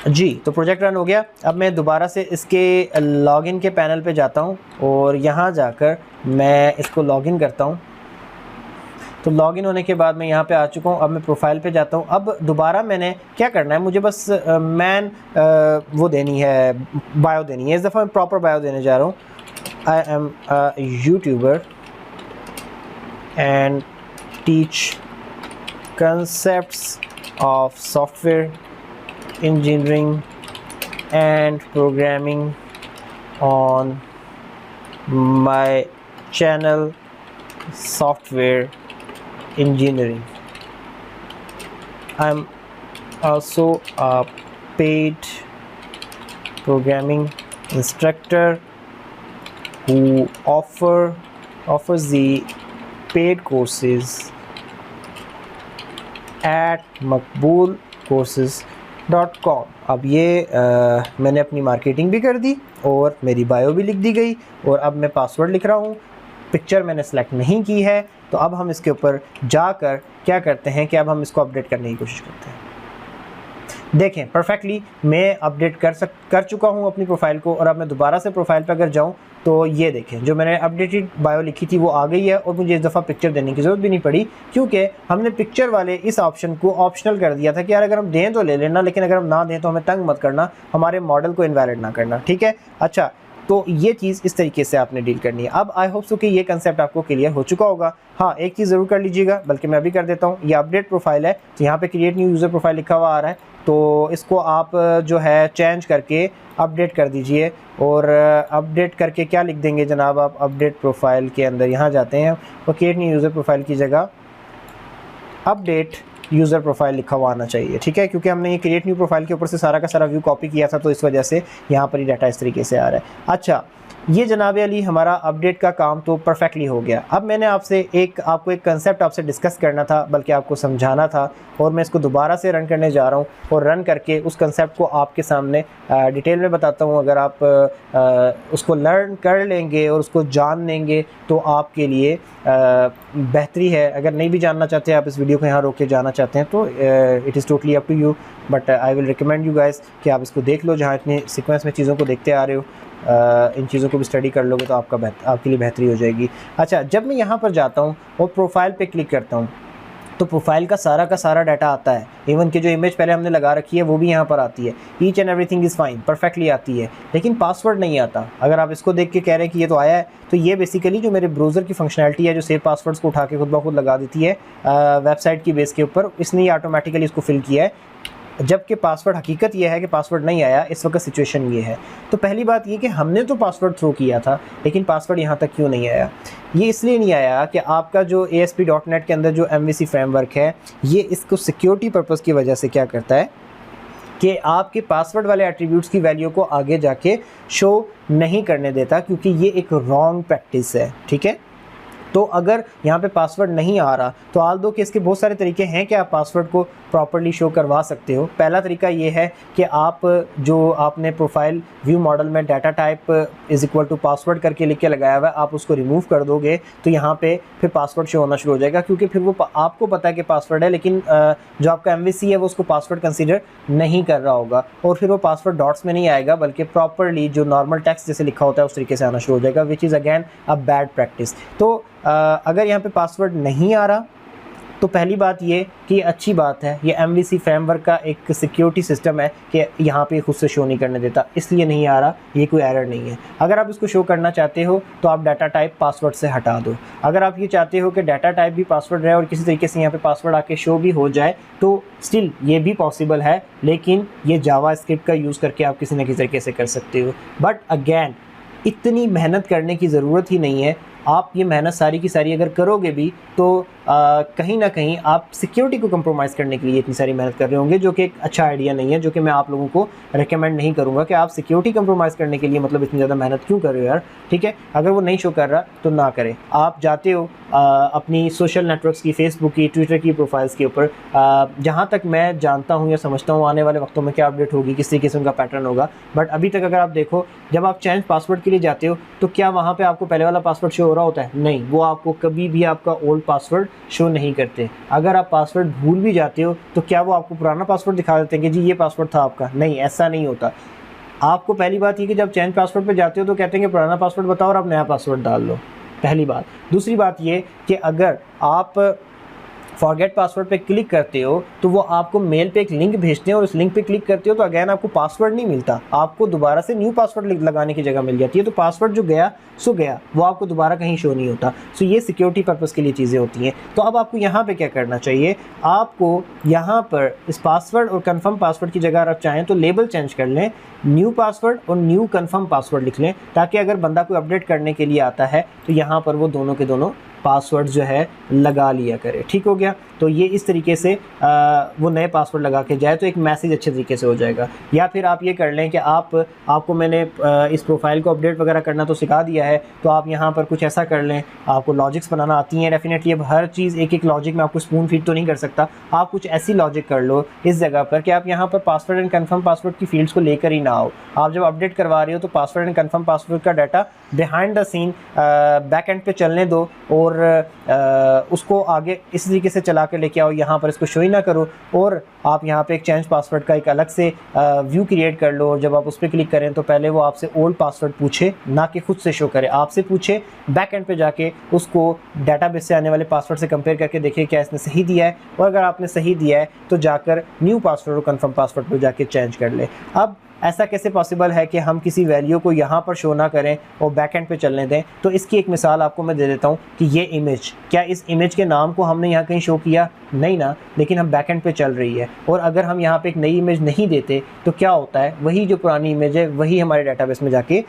जी, तो प्रोजेक्ट रन हो गया। अब मैं दोबारा से इसके लॉगिन के पैनल पे जाता हूँ और यहाँ जाकर मैं इसको लॉगिन करता हूँ। तो लॉगिन होने के बाद मैं यहाँ पे आ चुका हूँ। अब मैं प्रोफाइल पे जाता हूँ। अब दोबारा मैंने क्या करना है? मुझे बस वो देनी है, बायो देनी है। इस दफ़ा मैं प्रॉपर बायो देने जा रहा हूँ। I am a YouTuber and teach concepts of software engineering and programming on my channel software engineering. I'm also a paid programming instructor who offers the paid courses at maqboolcourses.com. अब ये मैंने अपनी marketing भी कर दी और मेरी bio भी लिख दी गई और अब मैं पासवर्ड लिख रहा हूँ। पिक्चर मैंने सेलेक्ट नहीं की है, तो अब हम इसके ऊपर जाकर क्या करते हैं कि अब हम इसको अपडेट करने की कोशिश करते हैं। देखें परफेक्टली मैं अपडेट कर चुका हूँ अपनी प्रोफाइल को, और अब मैं दोबारा से प्रोफाइल पर अगर जाऊँ तो ये देखें जो मैंने अपडेटेड बायो लिखी थी वो आ गई है, और मुझे इस दफ़ा पिक्चर देने की ज़रूरत भी नहीं पड़ी, क्योंकि हमने पिक्चर वाले इस ऑप्शन को ऑप्शनल कर दिया था कि यार अगर हम दें तो ले लेना, लेकिन अगर हम ना दें तो हमें तंग मत करना, हमारे मॉडल को इनवैलिड ना करना। ठीक है, अच्छा तो ये चीज़ इस तरीके से आपने डील करनी है। अब आई होप सो कि ये कंसेप्ट आपको क्लियर हो चुका होगा। हाँ, एक चीज़ ज़रूर कर लीजिएगा, बल्कि मैं अभी कर देता हूँ। ये अपडेट प्रोफाइल है, तो यहाँ पे क्रिएट न्यू यूज़र प्रोफाइल लिखा हुआ आ रहा है, तो इसको आप जो है चेंज करके अपडेट कर दीजिए। और अपडेट करके क्या लिख देंगे जनाब, आप अपडेट प्रोफाइल के अंदर यहाँ जाते हैं और क्रिएट न्यू यूज़र प्रोफाइल की जगह अपडेट यूज़र प्रोफाइल लिखा हुआ आना चाहिए। ठीक है, क्योंकि हमने ये क्रिएट न्यू प्रोफाइल के ऊपर से सारा का सारा व्यू कॉपी किया था, तो इस वजह से यहाँ पर ही डाटा इस तरीके से आ रहा है। अच्छा, ये जनाब अली हमारा अपडेट का काम तो परफेक्टली हो गया। अब मैंने आपको एक कंसेप्ट आपसे डिस्कस करना था, बल्कि आपको समझाना था, और मैं इसको दोबारा से रन करने जा रहा हूँ और रन करके उस कंसेप्ट को आपके सामने डिटेल में बताता हूँ। अगर आप उसको लर्न कर लेंगे और उसको जान लेंगे तो आपके लिए बेहतरी है। अगर नहीं भी जानना चाहते, आप इस वीडियो को यहाँ रोक के जाना चाहते हैं, तो it is totally up to you, but I will recommend you guys कि आप इसको देख लो। जहाँ इतने सीक्वेंस में चीज़ों को देखते आ रहे हो, इन चीज़ों को भी स्टडी कर लोगे तो आपके लिए बेहतरी हो जाएगी। अच्छा, जब मैं यहाँ पर जाता हूँ और प्रोफाइल पे क्लिक करता हूँ तो प्रोफाइल का सारा डाटा आता है। इवन कि जो इमेज पहले हमने लगा रखी है वो भी यहाँ पर आती है। Each and everything is fine, perfectly आती है, लेकिन पासवर्ड नहीं आता। अगर आप इसको देख के कह रहे हैं कि ये तो आया है, तो ये बेसिकली जो मेरे ब्राउज़र की फंक्शनैलिटी है, जो सेव पासवर्ड्स को उठा के खुद ब खुद लगा देती है वेबसाइट की बेस के ऊपर, इसने ये ऑटोमेटिकली इसको फिल किया है। जबकि पासवर्ड हकीकत यह है कि पासवर्ड नहीं आया। इस वक्त सिचुएशन ये है। तो पहली बात ये कि हमने तो पासवर्ड थ्रो किया था, लेकिन पासवर्ड यहाँ तक क्यों नहीं आया? ये इसलिए नहीं आया कि आपका जो ASP.NET के अंदर जो MVC फ्रेमवर्क है, ये इसको सिक्योरिटी पर्पज़ की वजह से क्या करता है कि आपके पासवर्ड वाले एट्रीब्यूट्स की वैल्यू को आगे जाके शो नहीं करने देता, क्योंकि ये एक रॉन्ग प्रैक्टिस है। ठीक है, तो अगर यहाँ पे पासवर्ड नहीं आ रहा, तो आल दो कि इसके बहुत सारे तरीके हैं कि आप पासवर्ड को प्रॉपर्ली शो करवा सकते हो। पहला तरीका ये है कि आप जो आपने प्रोफाइल व्यू मॉडल में data type is equal to password करके लिख के लगाया हुआ है, आप उसको रिमूव कर दोगे तो यहाँ पे फिर पासवर्ड शो होना शुरू हो जाएगा, क्योंकि फिर वो आपको पता है कि पासवर्ड है, लेकिन जो आपका MVC है वो उसको पासवर्ड कंसिडर नहीं कर रहा होगा, और फिर वो पासवर्ड डॉट्स में नहीं आएगा, बल्कि प्रॉपरली जो नॉर्मल टेक्स्ट जैसे लिखा होता है उस तरीके से आना शुरू हो जाएगा, which is again a bad practice. तो अगर यहाँ पे पासवर्ड नहीं आ रहा, तो पहली बात ये कि अच्छी बात है, ये MVC फ्रेमवर्क का एक सिक्योरिटी सिस्टम है कि यहाँ पे खुद से शो नहीं करने देता, इसलिए नहीं आ रहा, ये कोई एरर नहीं है। अगर आप इसको शो करना चाहते हो तो आप डाटा टाइप पासवर्ड से हटा दो। अगर आप ये चाहते हो कि डाटा टाइप भी पासवर्ड रहे और किसी तरीके से यहाँ पे पासवर्ड आके शो भी हो जाए, तो स्टिल ये भी पॉसिबल है, लेकिन ये जावास्क्रिप्ट का यूज़ करके आप किसी न किसी तरीके से कर सकते हो। बट अगैन इतनी मेहनत करने की ज़रूरत ही नहीं है। आप ये मेहनत सारी की सारी अगर करोगे भी तो कहीं ना कहीं आप सिक्योरिटी को कंप्रोमाइज़ करने के लिए इतनी सारी मेहनत कर रहे होंगे, जो कि एक अच्छा आइडिया नहीं है, जो कि मैं आप लोगों को रेकमेंड नहीं करूँगा कि आप सिक्योरिटी कंप्रोमाइज़ करने के लिए मतलब इतनी ज़्यादा मेहनत क्यों कर रहे हो यार। ठीक है, अगर वो नहीं शो कर रहा तो ना करें। आप जाते हो अपनी सोशल नेटवर्क्स की, फेसबुक की, ट्विटर की प्रोफाइल्स के ऊपर, जहाँ तक मैं जानता हूँ या समझता हूँ आने वाले वक्तों में क्या अपडेट होगी, किस तरीके से उनका पैटर्न होगा, बट अभी तक अगर आप देखो, जब आप चेंज पासवर्ड के लिए जाते हो तो क्या वहाँ पे आपको पहले वाला पासवर्ड शो हो रहा होता है? नहीं, वो आपको कभी भी आपका ओल्ड पासवर्ड शो नहीं करते। अगर आप पासवर्ड भूल भी जाते हो तो क्या वो आपको पुराना पासवर्ड दिखा देते हैं कि जी ये पासवर्ड था आपका? नहीं, ऐसा नहीं होता। आपको पहली बात ये कि जब चेंज पासवर्ड पे जाते हो तो कहते हैं कि पुराना पासवर्ड बताओ और आप नया पासवर्ड डाल लो, पहली बात। दूसरी बात ये कि अगर आप फॉरगेट पासवर्ड पे क्लिक करते हो तो वो आपको मेल पे एक लिंक भेजते हैं और उस लिंक पे क्लिक करते हो तो अगेन आपको पासवर्ड नहीं मिलता, आपको दोबारा से न्यू पासवर्ड लगाने की जगह मिल जाती है। तो पासवर्ड जो गया सो गया, वो आपको दोबारा कहीं शो नहीं होता। सो ये सिक्योरिटी पर्पज़ के लिए चीज़ें होती हैं। तो अब आपको यहाँ पे क्या करना चाहिए, आपको यहाँ पर इस पासवर्ड और कन्फर्म पासवर्ड की जगह आप चाहें तो लेबल चेंज कर लें, न्यू पासवर्ड और न्यू कन्फर्म पासवर्ड लिख लें, ताकि अगर बंदा कोई अपडेट करने के लिए आता है तो यहाँ पर वो दोनों के दोनों पासवर्ड जो है लगा लिया करे। ठीक हो गया। तो ये इस तरीके से वो नए पासवर्ड लगा के जाए तो एक मैसेज अच्छे तरीके से हो जाएगा। या फिर आप ये कर लें कि आपको मैंने इस प्रोफाइल को अपडेट वगैरह करना तो सिखा दिया है, तो आप यहाँ पर कुछ ऐसा कर लें, आपको लॉजिक्स बनाना आती हैं डेफिनेटली। अब हर चीज़ एक एक लॉजिक में आपको स्पून फीड तो नहीं कर सकता, आप कुछ ऐसी लॉजिक कर लो इस जगह पर कि आप यहाँ पर पासवर्ड एंड कन्फर्म पासवर्ड की फील्ड्स को लेकर ही ना आओ। आप जब अपडेट करवा रहे हो तो पासवर्ड एंड कन्फर्म पासवर्ड का data behind the scene back end पे चलने दो और उसको आगे इस तरीके से चला के लेके आओ, यहाँ पर इसको शो ही ना करो। और आप यहाँ पे एक चेंज पासवर्ड का एक अलग से व्यू क्रिएट कर लो, और जब आप उस पर क्लिक करें तो पहले वो आपसे ओल्ड पासवर्ड पूछे, ना कि खुद से शो करे, आपसे पूछे, बैक एंड पे जाके उसको डाटाबेस से आने वाले पासवर्ड से कंपेयर करके देखिए क्या इसने सही दिया है, और अगर आपने सही दिया है तो जाकर न्यू पासवर्ड और कन्फर्म पासवर्ड पर जाके चेंज कर ले। अब ऐसा कैसे पॉसिबल है कि हम किसी वैल्यू को यहाँ पर शो ना करें और बैक एंड पे चलने दें? तो इसकी एक मिसाल आपको मैं दे देता हूँ कि ये इमेज, क्या इस इमेज के नाम को हमने यहाँ कहीं शो किया? नहीं ना, लेकिन हम बैक एंड पे चल रही है। और अगर हम यहाँ पे एक नई इमेज नहीं देते तो क्या होता है, वही जो पुरानी इमेज है वही हमारे डाटाबेस में जाके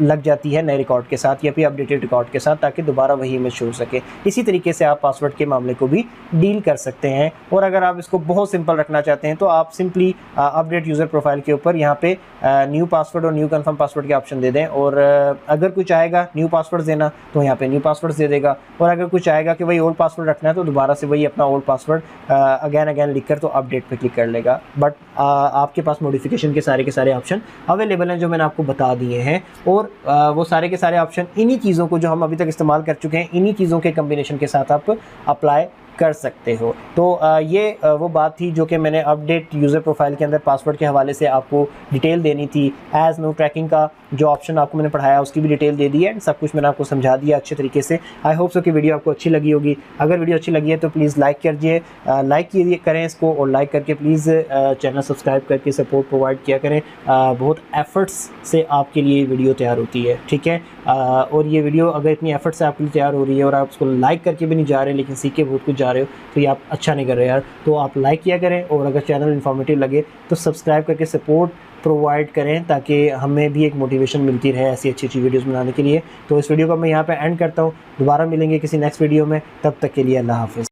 लग जाती है नए रिकॉर्ड के साथ या फिर अपडेटेड रिकॉर्ड के साथ, ताकि दोबारा वही इमेज शो हो सके। इसी तरीके से आप पासवर्ड के मामले को भी डील कर सकते हैं। और अगर आप इसको बहुत सिंपल रखना चाहते हैं तो आप सिंपली अपडेट यूज़र प्रोफाइल के ऊपर यहाँ पे न्यू पासवर्ड और न्यू कन्फर्म पासवर्ड के ऑप्शन दे दें, और अगर कोई चाहेगा न्यू पासवर्ड देना तो यहाँ पे न्यू पासवर्ड दे देगा, और अगर कोई चाहेगा कि वही ओल्ड पासवर्ड रखना है तो दोबारा से वही अपना ओल्ड पासवर्ड अगेन लिखकर तो अपडेट पे क्लिक कर लेगा। बट आपके पास मॉडिफिकेशन के सारे ऑप्शन अवेलेबल हैं जो मैंने आपको बता दिए हैं, और वो सारे के सारे ऑप्शन इन्हीं चीज़ों को जो हम अभी तक इस्तेमाल कर चुके हैं, इन्हीं चीज़ों के कम्बिनेशन के साथ आप अप्लाई कर सकते हो। तो ये वो बात थी जो कि मैंने अपडेट यूज़र प्रोफाइल के अंदर पासवर्ड के हवाले से आपको डिटेल देनी थी। एज नो ट्रैकिंग का जो ऑप्शन आपको मैंने पढ़ाया उसकी भी डिटेल दे दी है, सब कुछ मैंने आपको समझा दिया अच्छे तरीके से। आई होप सो कि वीडियो आपको अच्छी लगी होगी। अगर वीडियो अच्छी लगी है तो प्लीज़ लाइक कीजिए, लाइक कीजिए करें इसको, और लाइक करके प्लीज़ चैनल सब्सक्राइब करके सपोर्ट प्रोवाइड किया करें। बहुत एफ़र्ट्स से आपके लिए वीडियो तैयार होती है, ठीक है। और ये वीडियो अगर इतनी एफ़र्ट से आपके लिए तैयार हो रही है और आप उसको लाइक करके भी नहीं जा रहे लेकिन सीख के बहुत कुछ जा रहे हो, तो ये आप अच्छा नहीं कर रहे यार। तो आप लाइक किया करें, और अगर चैनल इन्फॉर्मेटिव लगे तो सब्सक्राइब करके सपोर्ट प्रोवाइड करें, ताकि हमें भी एक मोटिवेशन मिलती रहे ऐसी अच्छी अच्छी वीडियोस बनाने के लिए। तो इस वीडियो को मैं यहाँ पे एंड करता हूँ, दोबारा मिलेंगे किसी नेक्स्ट वीडियो में, तब तक के लिए अल्लाह हाफ़िज़।